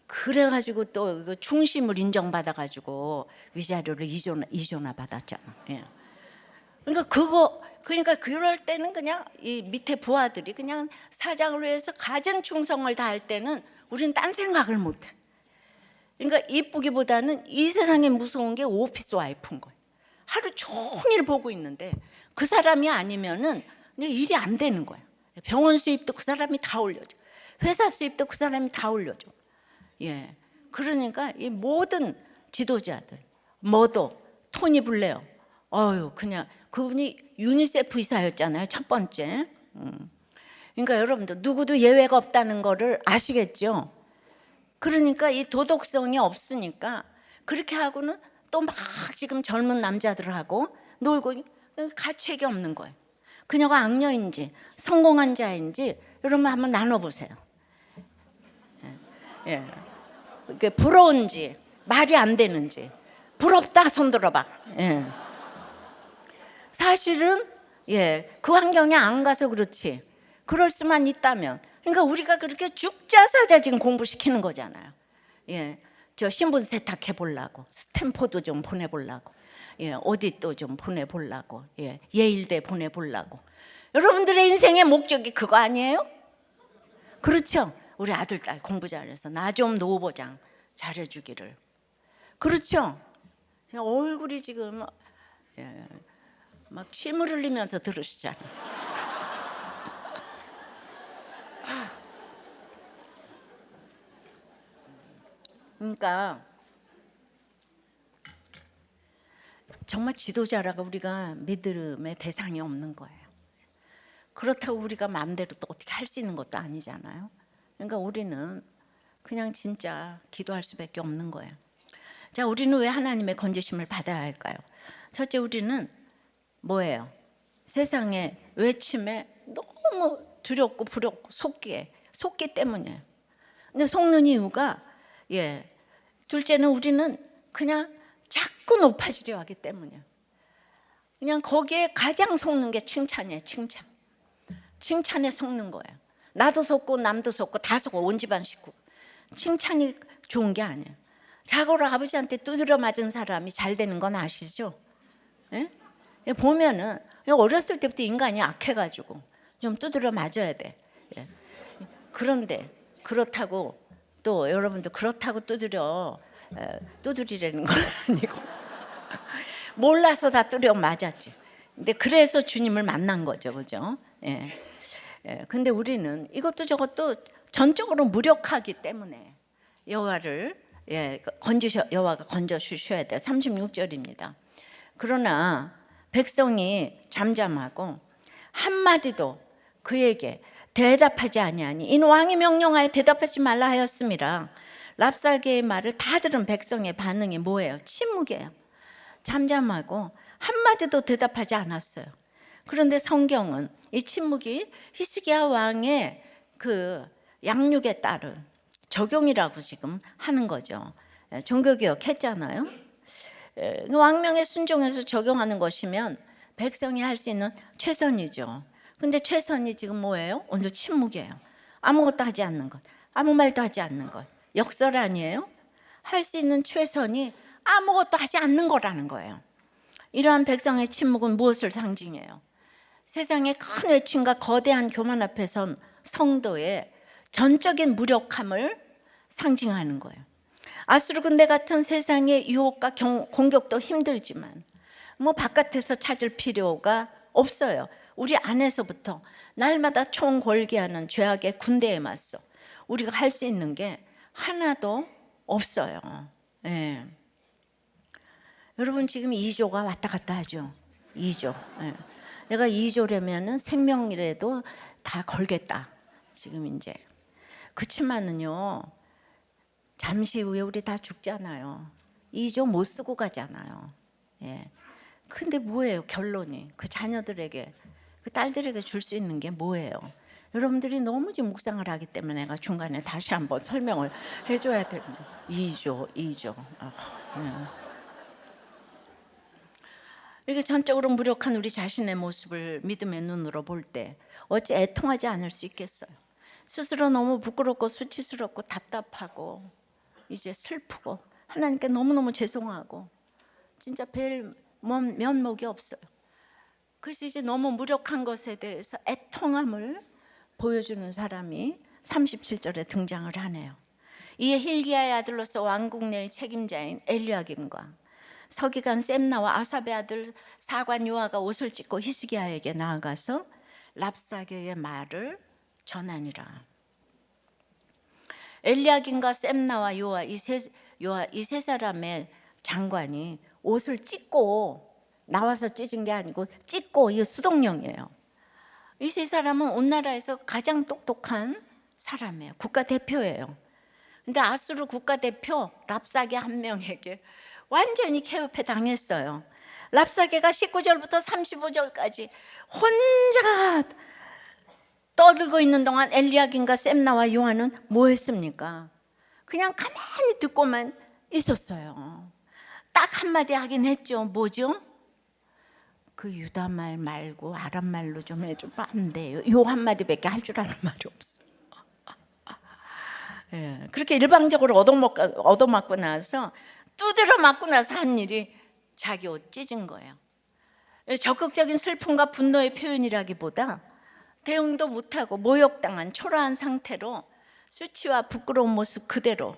그래가지고 또 충심을 인정받아가지고 위자료를 2조나 받았잖아. 그러니까 그럴 때는 그냥 이 밑에 부하들이 그냥 사장을 위해서 가진 충성을 다할 때는 우리는 딴 생각을 못해. 그러니까 이쁘기보다는 이 세상에 무서운 게 오피스 와이프인 거예요. 하루 종일 보고 있는데 그 사람이 아니면은 일이 안 되는 거야. 병원 수입도 그 사람이 다 올려줘. 회사 수입도 그 사람이 다 올려줘. 그러니까 이 모든 지도자들, 토니 블레어, 그냥 그분이 유니세프 이사였잖아요. 첫 번째. 그러니까 여러분들 누구도 예외가 없다는 거를 아시겠죠? 그러니까 이 도덕성이 없으니까 그렇게 하고는 또 막 지금 젊은 남자들하고 놀고 가책이 없는 거예요. 그녀가 악녀인지 성공한 자인지 여러분 한번 나눠보세요. 이게 부러운지 말이 안 되는지. 부럽다 손 들어봐. 사실은 그 환경에 안 가서 그렇지. 그럴 수만 있다면 그러니까 우리가 그렇게 죽자사자 지금 공부시키는 거잖아요. 저 신분 세탁해 보려고 스탠포드 좀 보내보려고 어디 또 좀 보내보려고 예일대 보내보려고. 여러분들의 인생의 목적이 그거 아니에요? 그렇죠? 우리 아들 딸 공부 잘해서 나 좀 노후보장 잘해주기를. 그렇죠? 얼굴이 지금 막 침을 흘리면서 들으시잖아요. 그러니까 정말 지도자라고 우리가 믿음의 대상이 없는 거예요. 그렇다고 우리가 마음대로 또 어떻게 할 수 있는 것도 아니잖아요. 그러니까 우리는 그냥 진짜 기도할 수밖에 없는 거예요. 자, 우리는 왜 하나님의 건지심을 받아야 할까요? 첫째, 우리는 뭐예요? 세상의 외침에 너무 두렵고 부럽고 속기 때문이에요. 근데 속는 이유가 둘째는 우리는 그냥 자꾸 높아지려 하기 때문이에요. 그냥 거기에 가장 속는 게 칭찬이에요. 칭찬에 속는 거예요. 나도 속고 남도 속고 다 속고 온 집안 식구. 칭찬이 좋은 게 아니에요. 자고로 아버지한테 두드려 맞은 사람이 잘 되는 건 아시죠? 보면은 어렸을 때부터 인간이 악해가지고 좀 두드려 맞아야 돼. 그런데 그렇다고 또 여러분들 그렇다고 두드리라는 건 아니고 몰라서 다 뚜려 맞았지. 근데 그래서 주님을 만난 거죠, 그죠? 예. 예. 근데 우리는 이것도 저것도 전적으로 무력하기 때문에 여호와를 여호와가 건져 주셔야 돼요. 36절입니다. 그러나 백성이 잠잠하고 한마디도 그에게 대답하지 아니하니 이는 왕이 명령하여 대답하지 말라 하였습니다. 랍사게의 말을 다 들은 백성의 반응이 뭐예요? 침묵이에요. 잠잠하고 한마디도 대답하지 않았어요. 그런데 성경은 이 침묵이 히스기야 왕의 그 양육에 따른 적용이라고 지금 하는 거죠. 종교개혁 했잖아요. 왕명에 순종해서 적용하는 것이면 백성이 할 수 있는 최선이죠. 근데 최선이 지금 뭐예요? 오늘 침묵이에요. 아무것도 하지 않는 것, 아무 말도 하지 않는 것. 역설 아니에요? 할 수 있는 최선이 아무것도 하지 않는 거라는 거예요. 이러한 백성의 침묵은 무엇을 상징해요? 세상의 큰 외침과 거대한 교만 앞에 선 성도의 전적인 무력함을 상징하는 거예요. 아수르 군대 같은 세상의 유혹과 공격도 힘들지만 뭐 바깥에서 찾을 필요가 없어요. 우리 안에서부터 날마다 총 걸기하는 죄악의 군대에 맞서 우리가 할 수 있는 게 하나도 없어요. 예. 여러분 지금 2조가 왔다 갔다 하죠. 2조. 예. 내가 2조라면은 생명이라도 다 걸겠다. 지금 이제. 그치만은요. 잠시 후에 우리 다 죽잖아요. 2조 못 쓰고 가잖아요. 예. 근데 뭐예요? 결론이 그 자녀들에게 그 딸들에게 줄 수 있는 게 뭐예요? 여러분들이 너무 지금 묵상을 하기 때문에 내가 중간에 다시 한번 설명을 해줘야 됩니다. 2조. 이렇게 전적으로 무력한 우리 자신의 모습을 믿음의 눈으로 볼 때 어찌 애통하지 않을 수 있겠어요? 스스로 너무 부끄럽고 수치스럽고 답답하고 이제 슬프고 하나님께 너무너무 죄송하고 진짜 뵐 면목이 없어요. 그래서 이제 너무 무력한 것에 대해서 애통함을 보여주는 사람이 37절에 등장을 하네요. 이에 hil기야의 아들로서 왕국 내의 책임자인 엘리야김과 서기관 셈나와 아삽의 아들 사관 요아가 옷을 찢고 히스기야에게 나아가서 랍사게의 말을 전하니라. 엘리야김과 셈나와 요아 이 세 사람의 장관이 옷을 찢고 나와서 찢은 게 아니고 찢고 이 수동령이에요. 이 세 사람은 온 나라에서 가장 똑똑한 사람이에요. 국가대표예요. 근데 아수르 국가대표 랍사게 한 명에게 완전히 케업해 당했어요. 랍사게가 19절부터 35절까지 혼자 떠들고 있는 동안 엘리야김과 셈나와 요한은 뭐 했습니까? 그냥 가만히 듣고만 있었어요. 딱 한마디 하긴 했죠. 뭐죠? 그 유다말 말고 아람말로 좀 해줘. 안 돼요. 요 한마디밖에 할 줄 아는 말이 없어요. 예, 그렇게 일방적으로 얻어맞고 나서 두드려 맞고 나서 한 일이 자기 옷 찢은 거예요. 적극적인 슬픔과 분노의 표현이라기보다 대응도 못하고 모욕당한 초라한 상태로 수치와 부끄러운 모습 그대로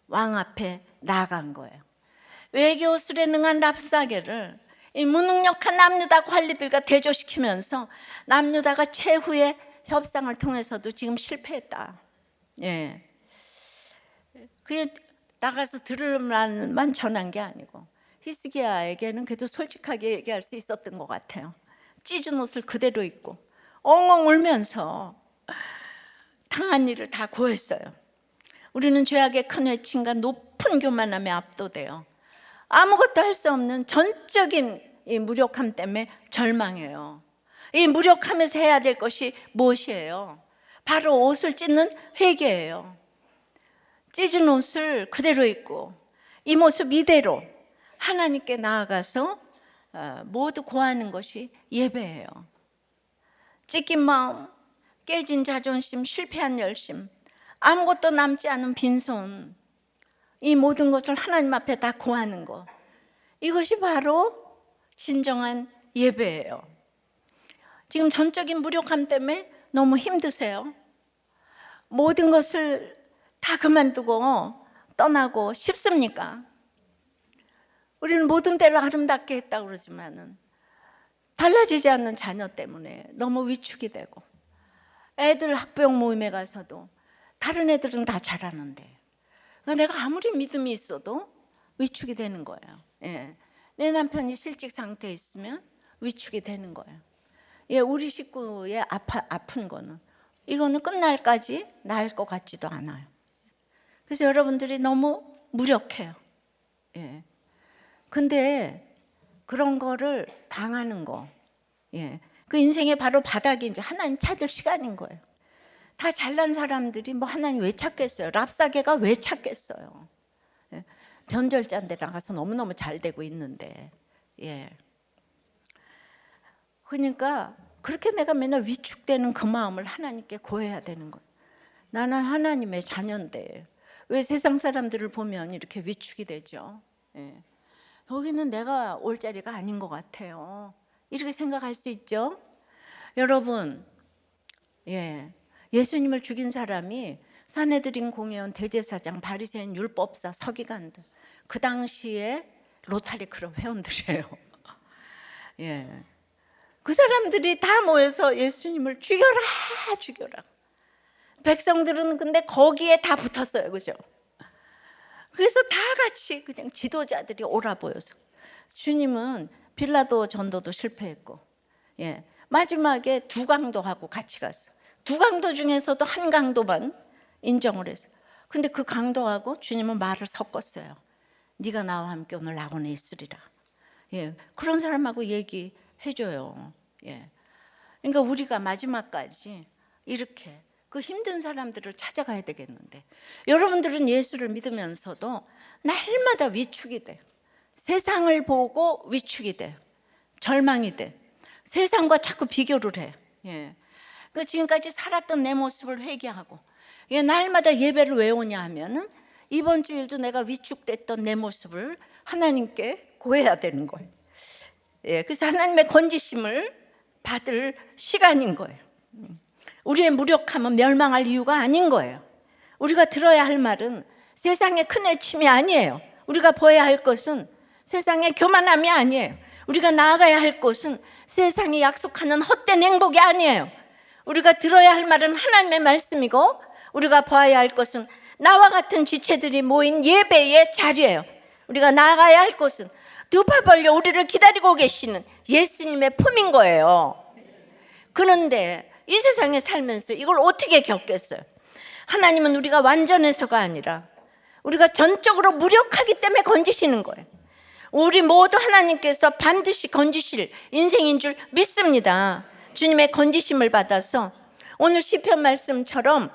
왕 앞에 나아간 거예요. 외교술에 능한 랍사게를 이 무능력한 남유다 관리들과 대조시키면서 남유다가 최후의 협상을 통해서도 지금 실패했다. 예, 그게 나가서 들을 말만 전한 게 아니고 히스기야에게는 그래도 솔직하게 얘기할 수 있었던 것 같아요. 찢은 옷을 그대로 입고 엉엉 울면서 당한 일을 다 고했어요. 우리는 죄악의 큰 외침과 높은 교만함에 압도돼요. 아무것도 할 수 없는 전적인 이 무력함 때문에 절망해요. 이 무력함에서 해야 될 것이 무엇이에요? 바로 옷을 찢는 회개예요. 찢은 옷을 그대로 입고 이 모습 이대로 하나님께 나아가서 모두 고하는 것이 예배예요. 찢긴 마음, 깨진 자존심, 실패한 열심, 아무것도 남지 않은 빈손, 이 모든 것을 하나님 앞에 다 고하는 것, 이것이 바로 진정한 예배예요. 지금 전적인 무력함 때문에 너무 힘드세요? 모든 것을 다 그만두고 떠나고 싶습니까? 우리는 모든 때를 아름답게 했다고 그러지만은 달라지지 않는 자녀 때문에 너무 위축이 되고, 애들 학부형 모임에 가서도 다른 애들은 다 잘하는데 내가 아무리 믿음이 있어도 위축이 되는 거예요. 예. 내 남편이 실직 상태에 있으면 위축이 되는 거예요. 예, 우리 식구의 아픈 거는 이거는 끝날까지 나을 것 같지도 않아요. 그래서 여러분들이 너무 무력해요. 예. 근데 그런 거를 당하는 거, 예, 그 인생의 바로 바닥이 이제 하나님 찾을 시간인 거예요. 다 잘난 사람들이 뭐 하나님 왜 찾겠어요? 랍사게가 왜 찾겠어요? 예. 변절자인데 나가서 너무너무 잘 되고 있는데, 예. 그러니까 그렇게 내가 맨날 위축되는 그 마음을 하나님께 고해야 되는 거예요. 나는 하나님의 자녀인데 왜 세상 사람들을 보면 이렇게 위축이 되죠? 예. 여기는 내가 올 자리가 아닌 것 같아요. 이렇게 생각할 수 있죠? 여러분, 예, 예수님을 죽인 사람이 산헤드린 공회원, 대제사장, 바리새인, 율법사, 서기관들, 그 당시에 로타리 클럽 회원들이에요. 예, 그 사람들이 다 모여서 예수님을 죽여라, 죽여라. 백성들은 근데 거기에 다 붙었어요, 그죠? 그래서 다 같이 그냥 지도자들이 오라보여서, 주님은 빌라도 전도도 실패했고, 예, 마지막에 두 강도하고 같이 갔어. 두 강도 중에서도 한 강도만 인정을 했어. 근데 그 강도하고 주님은 말을 섞었어요. 네가 나와 함께 오늘 낙원에 있으리라. 예, 그런 사람하고 얘기해줘요. 예, 그러니까 우리가 마지막까지 이렇게 그 힘든 사람들을 찾아가야 되겠는데, 여러분들은 예수를 믿으면서도 날마다 위축이 돼요. 세상을 보고 위축이 돼요. 절망이 돼. 세상과 자꾸 비교를 해. 예. 그 지금까지 살았던 내 모습을 회개하고, 예, 날마다 예배를 왜 오냐 하면은 이번 주일도 내가 위축됐던 내 모습을 하나님께 고해야 되는 거예요. 예, 그래서 하나님의 건지심을 받을 시간인 거예요. 우리의 무력함은 멸망할 이유가 아닌 거예요. 우리가 들어야 할 말은 세상의 큰 해침이 아니에요. 우리가 보아야 할 것은 세상의 교만함이 아니에요. 우리가 나아가야 할 곳은 세상이 약속하는 헛된 행복이 아니에요. 우리가 들어야 할 말은 하나님의 말씀이고, 우리가 보아야 할 것은 나와 같은 지체들이 모인 예배의 자리예요. 우리가 나아가야 할 곳은 두 팔 벌려 우리를 기다리고 계시는 예수님의 품인 거예요. 그런데 이 세상에 살면서 이걸 어떻게 겪겠어요? 하나님은 우리가 완전해서가 아니라 우리가 전적으로 무력하기 때문에 건지시는 거예요. 우리 모두 하나님께서 반드시 건지실 인생인 줄 믿습니다. 주님의 건지심을 받아서 오늘 시편 말씀처럼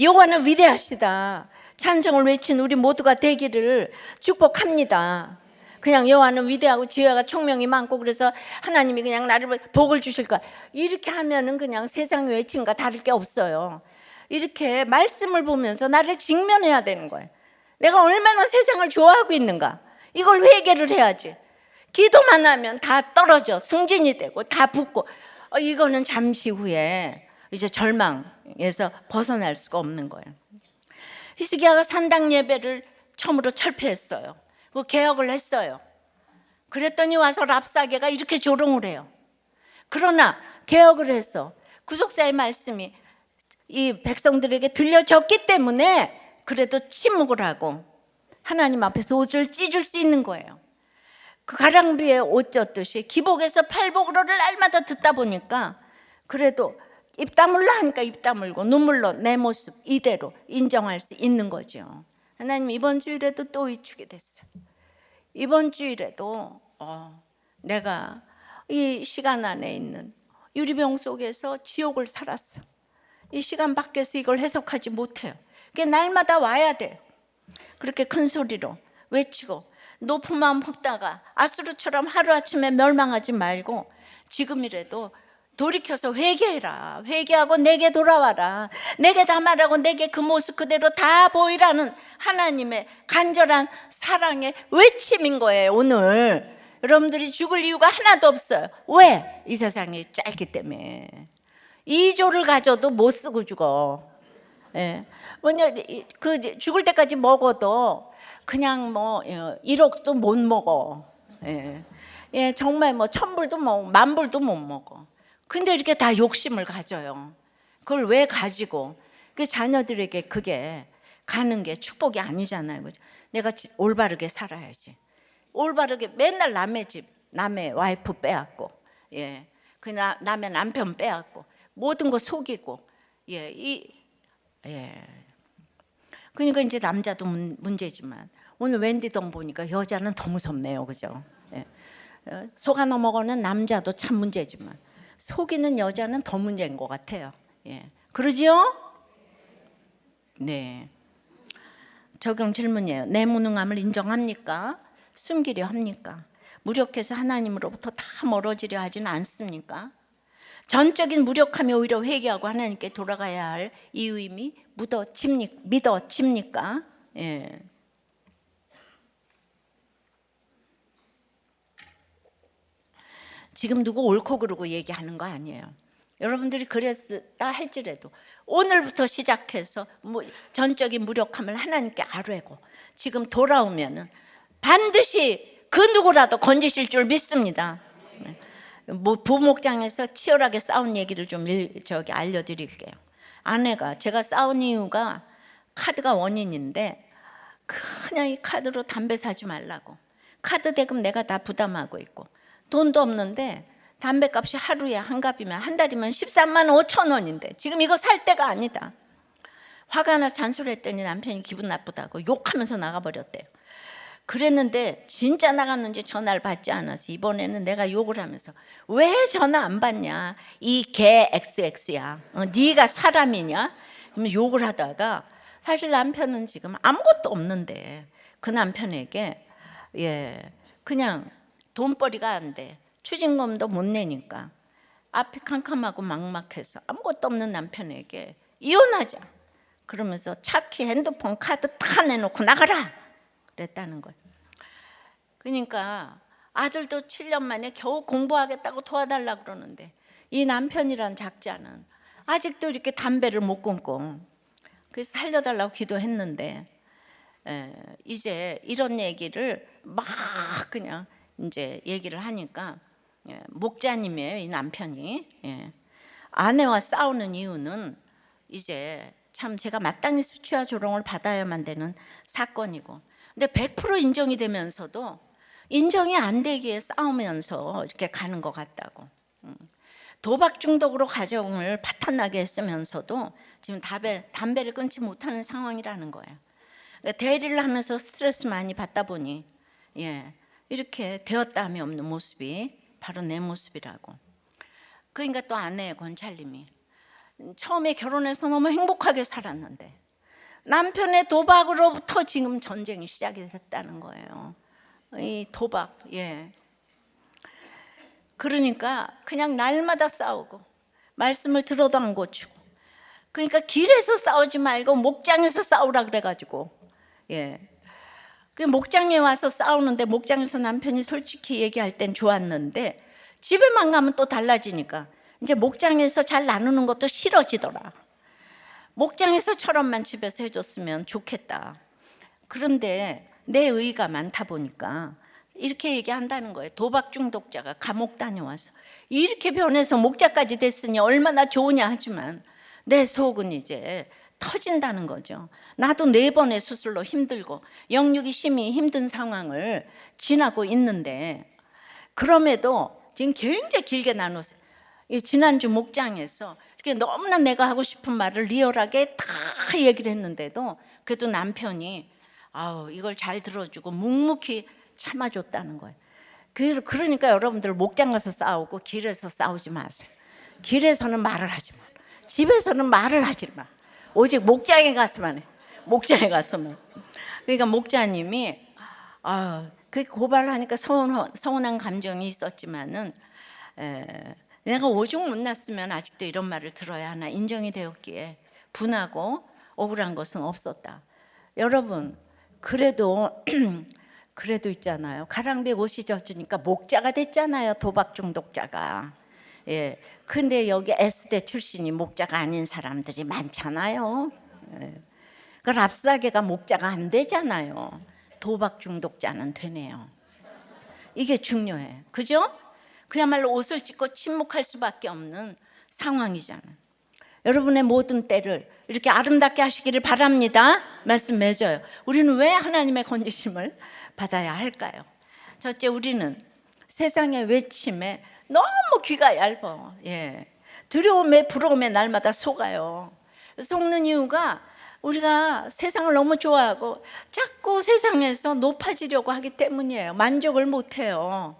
여호와는 위대하시다 찬송을 외친 우리 모두가 되기를 축복합니다. 그냥 여호와는 위대하고 지혜가 총명이 많고 그래서 하나님이 그냥 나를 복을 주실까, 이렇게 하면은 그냥 세상 외침과 다를 게 없어요. 이렇게 말씀을 보면서 나를 직면해야 되는 거예요. 내가 얼마나 세상을 좋아하고 있는가, 이걸 회개를 해야지. 기도만 하면 다 떨어져 승진이 되고 다 붙고, 이거는 잠시 후에 이제 절망에서 벗어날 수가 없는 거예요. 히스기야가 산당 예배를 처음으로 철폐했어요. 그 개혁을 했어요. 그랬더니 와서 랍사게가 이렇게 조롱을 해요. 그러나 개혁을 해서 구속사의 말씀이 이 백성들에게 들려졌기 때문에 그래도 침묵을 하고 하나님 앞에서 옷을 찢을 수 있는 거예요. 그 가랑비에 옷 젖듯이 기복에서 팔복으로를 날마다 듣다 보니까 그래도 입 다물라 하니까 입 다물고 눈물로 내 모습 이대로 인정할 수 있는 거죠. 하나님, 이번 주일에도 또 위축이 됐어요. 이번 주일에도 내가 이 시간 안에 있는 유리병 속에서 지옥을 살았어. 이 시간 밖에서 이걸 해석하지 못해요. 그게 날마다 와야 돼요. 그렇게 큰 소리로 외치고 높은 마음 품다가 아수르처럼 하루아침에 멸망하지 말고 지금이라도 돌이켜서 회개해라. 회개하고 내게 돌아와라. 내게 다 말하고 내게 그 모습 그대로 다 보이라는 하나님의 간절한 사랑의 외침인 거예요. 오늘 여러분들이 죽을 이유가 하나도 없어요. 왜? 이 세상이 짧기 때문에. 2조를 가져도 못 쓰고 죽어. 예. 뭐냐, 그 죽을 때까지 먹어도 그냥 뭐 1억도 못 먹어. 예. 예, 정말 뭐 1,000불도 뭐 10,000불도 못 먹어. 근데 이렇게 다 욕심을 가져요. 그걸 왜 가지고? 그 자녀들에게 그게 가는 게 축복이 아니잖아요. 그죠? 내가 올바르게 살아야지. 올바르게 맨날 남의 집, 남의 와이프 빼앗고, 예, 그 남의 남편 빼앗고, 모든 거 속이고, 예, 예. 그러니까 이제 남자도 문제지만 오늘 웬디동 보니까 여자는 더 무섭네요, 그죠? 예. 속아 넘어가는 남자도 참 문제지만 속이는 여자는 더 문제인 것 같아요. 예, 그러지요? 네. 적용 질문이에요. 내 무능함을 인정합니까? 숨기려 합니까? 무력해서 하나님으로부터 다 멀어지려 하지는 않습니까? 전적인 무력함이 오히려 회개하고 하나님께 돌아가야 할 이유임이 믿어집니까? 예. 지금 누구 옳고 그르고 얘기하는 거 아니에요. 여러분들이 그랬다 할지라도 오늘부터 시작해서 전적인 무력함을 하나님께 아뢰고 지금 돌아오면은 반드시 그 누구라도 건지실 줄 믿습니다. 부목장에서 치열하게 싸운 얘기를 좀 알려드릴게요. 아내가 제가 싸운 이유가 카드가 원인인데 그냥 이 카드로 담배 사지 말라고. 카드 대금 내가 다 부담하고 있고 돈도 없는데 담배값이 하루에 한갑이면 한 달이면 13만 5천 원인데 지금 이거 살 때가 아니다. 화가 나 잔소리했더니 남편이 기분 나쁘다고 욕하면서 나가버렸대요. 그랬는데 진짜 나갔는지 전화를 받지 않아서 이번에는 내가 욕을 하면서 왜 전화 안 받냐, 이 개 XX야, 네가 사람이냐, 그러면 욕을 하다가 사실 남편은 지금 아무것도 없는데 그 남편에게 그냥 돈벌이가 안 돼. 추징금도 못 내니까 앞이 캄캄하고 막막해서 아무것도 없는 남편에게 이혼하자 그러면서 차키 핸드폰 카드 다 내놓고 나가라 그랬다는 거예요. 그러니까 아들도 7년 만에 겨우 공부하겠다고 도와달라고 그러는데 이 남편이란 작자는 아직도 이렇게 담배를 못 끊고 그래서 살려달라고 기도했는데 이제 이런 얘기를 막 그냥 이제 얘기를 하니까 목자님이에요, 이 남편이. 아내와 싸우는 이유는 이제 참 제가 마땅히 수치와 조롱을 받아야만 되는 사건이고, 근데 100% 인정이 되면서도 인정이 안 되기에 싸우면서 이렇게 가는 것 같다고. 도박 중독으로 가정을 파탄나게 했으면서도 지금 담배를 끊지 못하는 상황이라는 거예요. 그러니까 대리를 하면서 스트레스 많이 받다 보니 이렇게 되었다함이 없는 모습이 바로 내 모습이라고. 그러니까 또 아내의 권찰님이 처음에 결혼해서 너무 행복하게 살았는데 남편의 도박으로부터 지금 전쟁이 시작이 됐다는 거예요. 이 도박, 그러니까 그냥 날마다 싸우고 말씀을 들어도 안 고치고, 그러니까 길에서 싸우지 말고 목장에서 싸우라 그래가지고, 그 목장에 와서 싸우는데 목장에서 남편이 솔직히 얘기할 땐 좋았는데 집에만 가면 또 달라지니까 이제 목장에서 잘 나누는 것도 싫어지더라. 목장에서처럼만 집에서 해줬으면 좋겠다. 그런데 내 의가 많다 보니까 이렇게 얘기한다는 거예요. 도박 중독자가 감옥 다녀와서 이렇게 변해서 목자까지 됐으니 얼마나 좋으냐 하지만 내 속은 이제 터진다는 거죠. 나도 4번의 수술로 힘들고 영육이 심히 힘든 상황을 지나고 있는데 그럼에도 지금 굉장히 길게 나눴어요. 지난주 목장에서 이렇게 너무나 내가 하고 싶은 말을 리얼하게 다 얘기를 했는데도 그래도 남편이 이걸 잘 들어주고 묵묵히 참아줬다는 거예요. 그러니까 여러분들 목장 가서 싸우고 길에서 싸우지 마세요. 길에서는 말을 하지 마. 집에서는 말을 하지 마. 오직 목장에 가서만 해. 목장에 가서만. 그러니까 목자님이 그 고발을 하니까 서운한 감정이 있었지만은 내가 오죽 못났으면 아직도 이런 말을 들어야 하나 인정이 되었기에 분하고 억울한 것은 없었다. 여러분 그래도 있잖아요. 가랑비에 옷이 젖으니까 목자가 됐잖아요. 도박 중독자가. 근데 여기 S대 출신이 목자가 아닌 사람들이 많잖아요. 그 랍사게가 목자가 안 되잖아요. 도박 중독자는 되네요. 이게 중요해. 그죠? 그야말로 옷을 찢고 침묵할 수밖에 없는 상황이잖아요. 여러분의 모든 때를 이렇게 아름답게 하시기를 바랍니다. 말씀 맺어요. 우리는 왜 하나님의 건지심을 받아야 할까요? 첫째, 우리는 세상의 외침에 너무 귀가 얇아. 두려움에 부러움에 날마다 속아요. 속는 이유가 우리가 세상을 너무 좋아하고 자꾸 세상에서 높아지려고 하기 때문이에요. 만족을 못해요.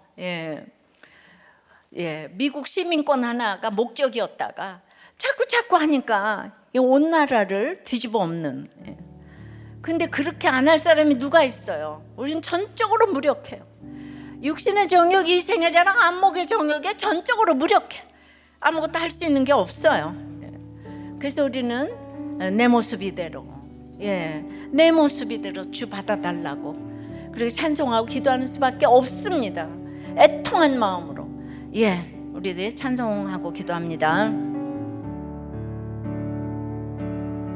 미국 시민권 하나가 목적이었다가 자꾸 하니까 온 나라를 뒤집어 엎는. 근데 그렇게 안 할 사람이 누가 있어요? 우린 전적으로 무력해요. 육신의 정욕, 이 생의 자랑, 안목의 정욕에 전적으로 무력해. 아무것도 할 수 있는 게 없어요. 그래서 우리는 내 모습 이대로, 내 모습 이대로 주 받아달라고 그렇게 찬송하고 기도하는 수밖에 없습니다. 애통한 마음으로 우리들 찬송하고 기도합니다.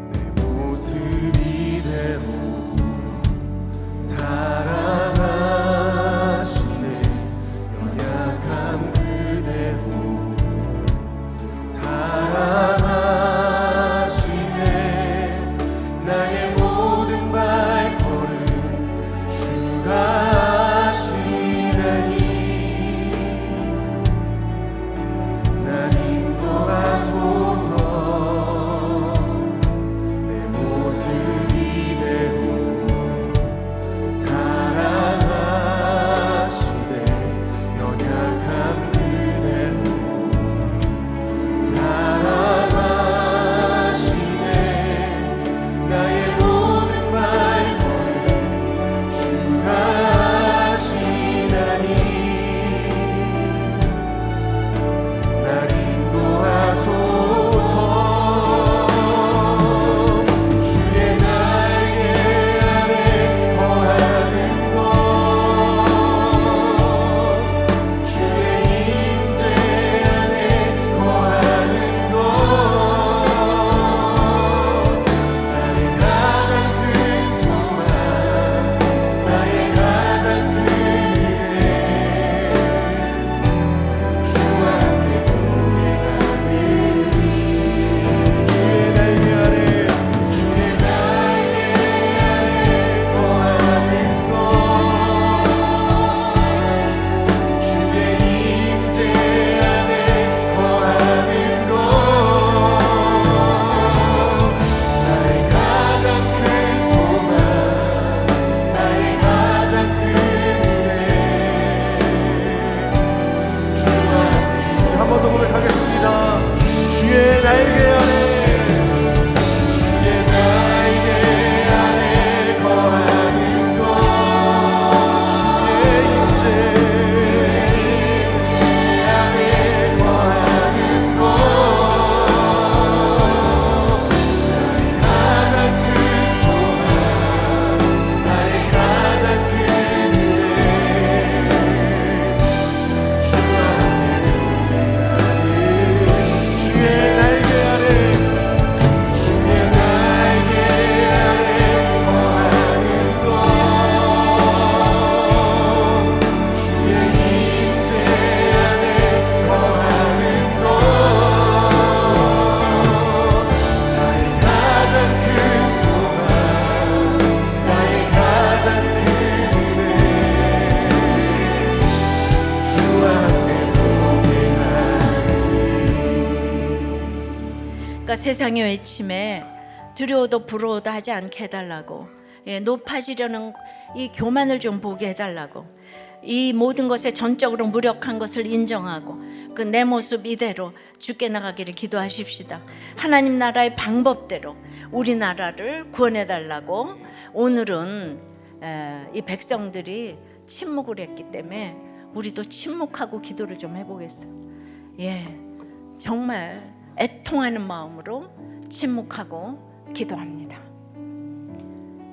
내 모습 이대로 사랑하시네. 연약함 그대로 사랑하시네. 나의 모든 발걸음 주가 하시다니. 날 인도하소서. 내 모습 이대로 사랑하시네. 연약함 그대로 사랑하시네. 나의 모든 발걸음 주가 하시다니. 날 인도하소서. 주의 날개 아래 거하는 것, 주의 임재 안에 거하는 것, 나의 가장 큰 소망, 나의 가장 큰 은혜. 주와 함께 동행하는 주의 날개 아래 거하는 것, 주의 임재 안에 거하는 것, 나의 가장 큰 소망, 나의 가장 큰 은혜. 주와 함께 한 번 더 고백하겠습니다. 주의 날개 아래, 주의 날개 아래 거하는 것, 주의 임재 안에 거하는 것, 나의 가장 큰 소망, 나의 가장 큰 은혜. 주와 함께 동행하는 주의 날개 아래, 주의 날개 아래 거하는 것, 주의 임재 안에 거하는 것, 나의 가장 큰 소망, 나의 가장 큰 은혜. 주와 함께 그러니까 세상의 외침에 두려워도 부러워도 하지 않게 해달라고, 높아지려는 이 교만을 좀 보게 해달라고, 이 모든 것에 전적으로 무력한 것을 인정하고 그 내 모습 이대로 주께 나가기를 기도하십시다. 하나님 나라의 방법대로 우리나라를 구원해달라고. 오늘은 이 백성들이 침묵을 했기 때문에 우리도 침묵하고 기도를 좀 해보겠어요. 정말 애통하는 마음으로 침묵하고 기도합니다.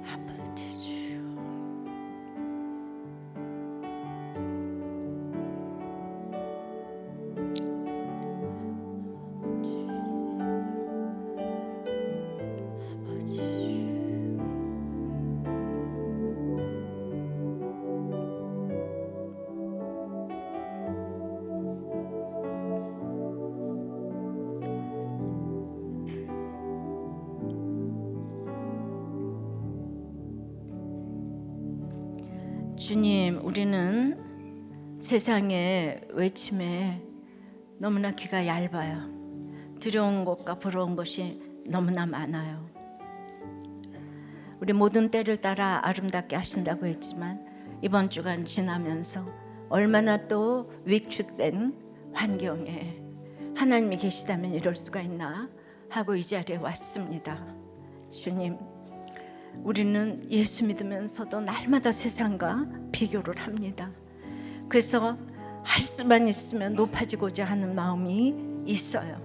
아버지 주여, 아버지 주여, 주님, 우리는 세상의 외침에 너무나 귀가 얇아요. 두려운 것과 부러운 것이 너무나 많아요. 우리 모든 때를 따라 아름답게 하신다고 했지만 이번 주간 지나면서 얼마나 또 위축된 환경에 하나님이 계시다면 이럴 수가 있나 하고 이 자리에 왔습니다. 주님, 우리는 예수 믿으면서도 날마다 세상과 비교를 합니다. 그래서 할 수만 있으면 높아지고자 하는 마음이 있어요.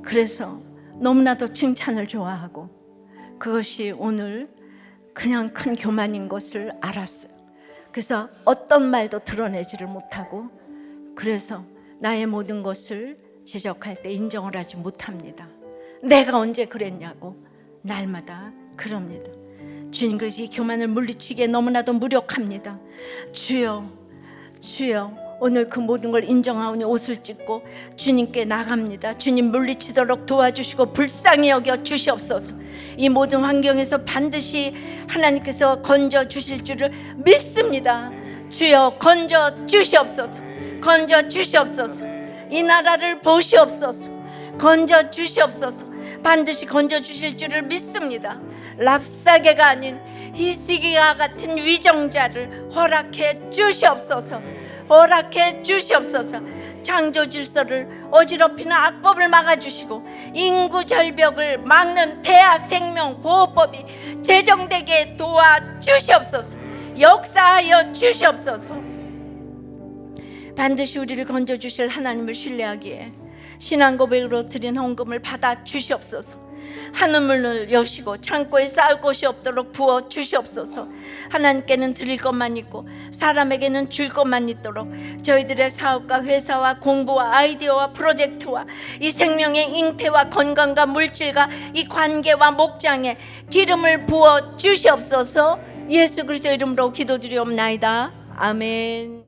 그래서 너무나도 칭찬을 좋아하고 그것이 오늘 그냥 큰 교만인 것을 알았어요. 그래서 어떤 말도 드러내지를 못하고, 그래서 나의 모든 것을 지적할 때 인정을 하지 못합니다. 내가 언제 그랬냐고 날마다 그럽니다. 주님, 그래서 이 교만을 물리치기에 너무나도 무력합니다. 주여, 주여, 오늘 그 모든 걸 인정하오니 옷을 찢고 주님께 나갑니다. 주님, 물리치도록 도와주시고 불쌍히 여겨 주시옵소서. 이 모든 환경에서 반드시 하나님께서 건져 주실 줄을 믿습니다. 주여, 건져 주시옵소서. 건져 주시옵소서. 이 나라를 보시옵소서. 건져 주시옵소서. 반드시 건져 주실 줄을 믿습니다. 랍사게가 아닌 히스기야 같은 위정자를 허락해 주시옵소서. 허락해 주시옵소서. 창조 질서를 어지럽히는 악법을 막아주시고 인구 절벽을 막는 대하 생명 보호법이 제정되게 도와주시옵소서. 역사하여 주시옵소서. 반드시 우리를 건져주실 하나님을 신뢰하기에 신앙 고백으로 드린 헌금을 받아 주시옵소서. 하늘문을 여시고 창고에 쌓을 곳이 없도록 부어 주시옵소서. 하나님께는 드릴 것만 있고 사람에게는 줄 것만 있도록 저희들의 사업과 회사와 공부와 아이디어와 프로젝트와 이 생명의 잉태와 건강과 물질과 이 관계와 목장에 기름을 부어 주시옵소서. 예수 그리스도 이름으로 기도드리옵나이다. 아멘.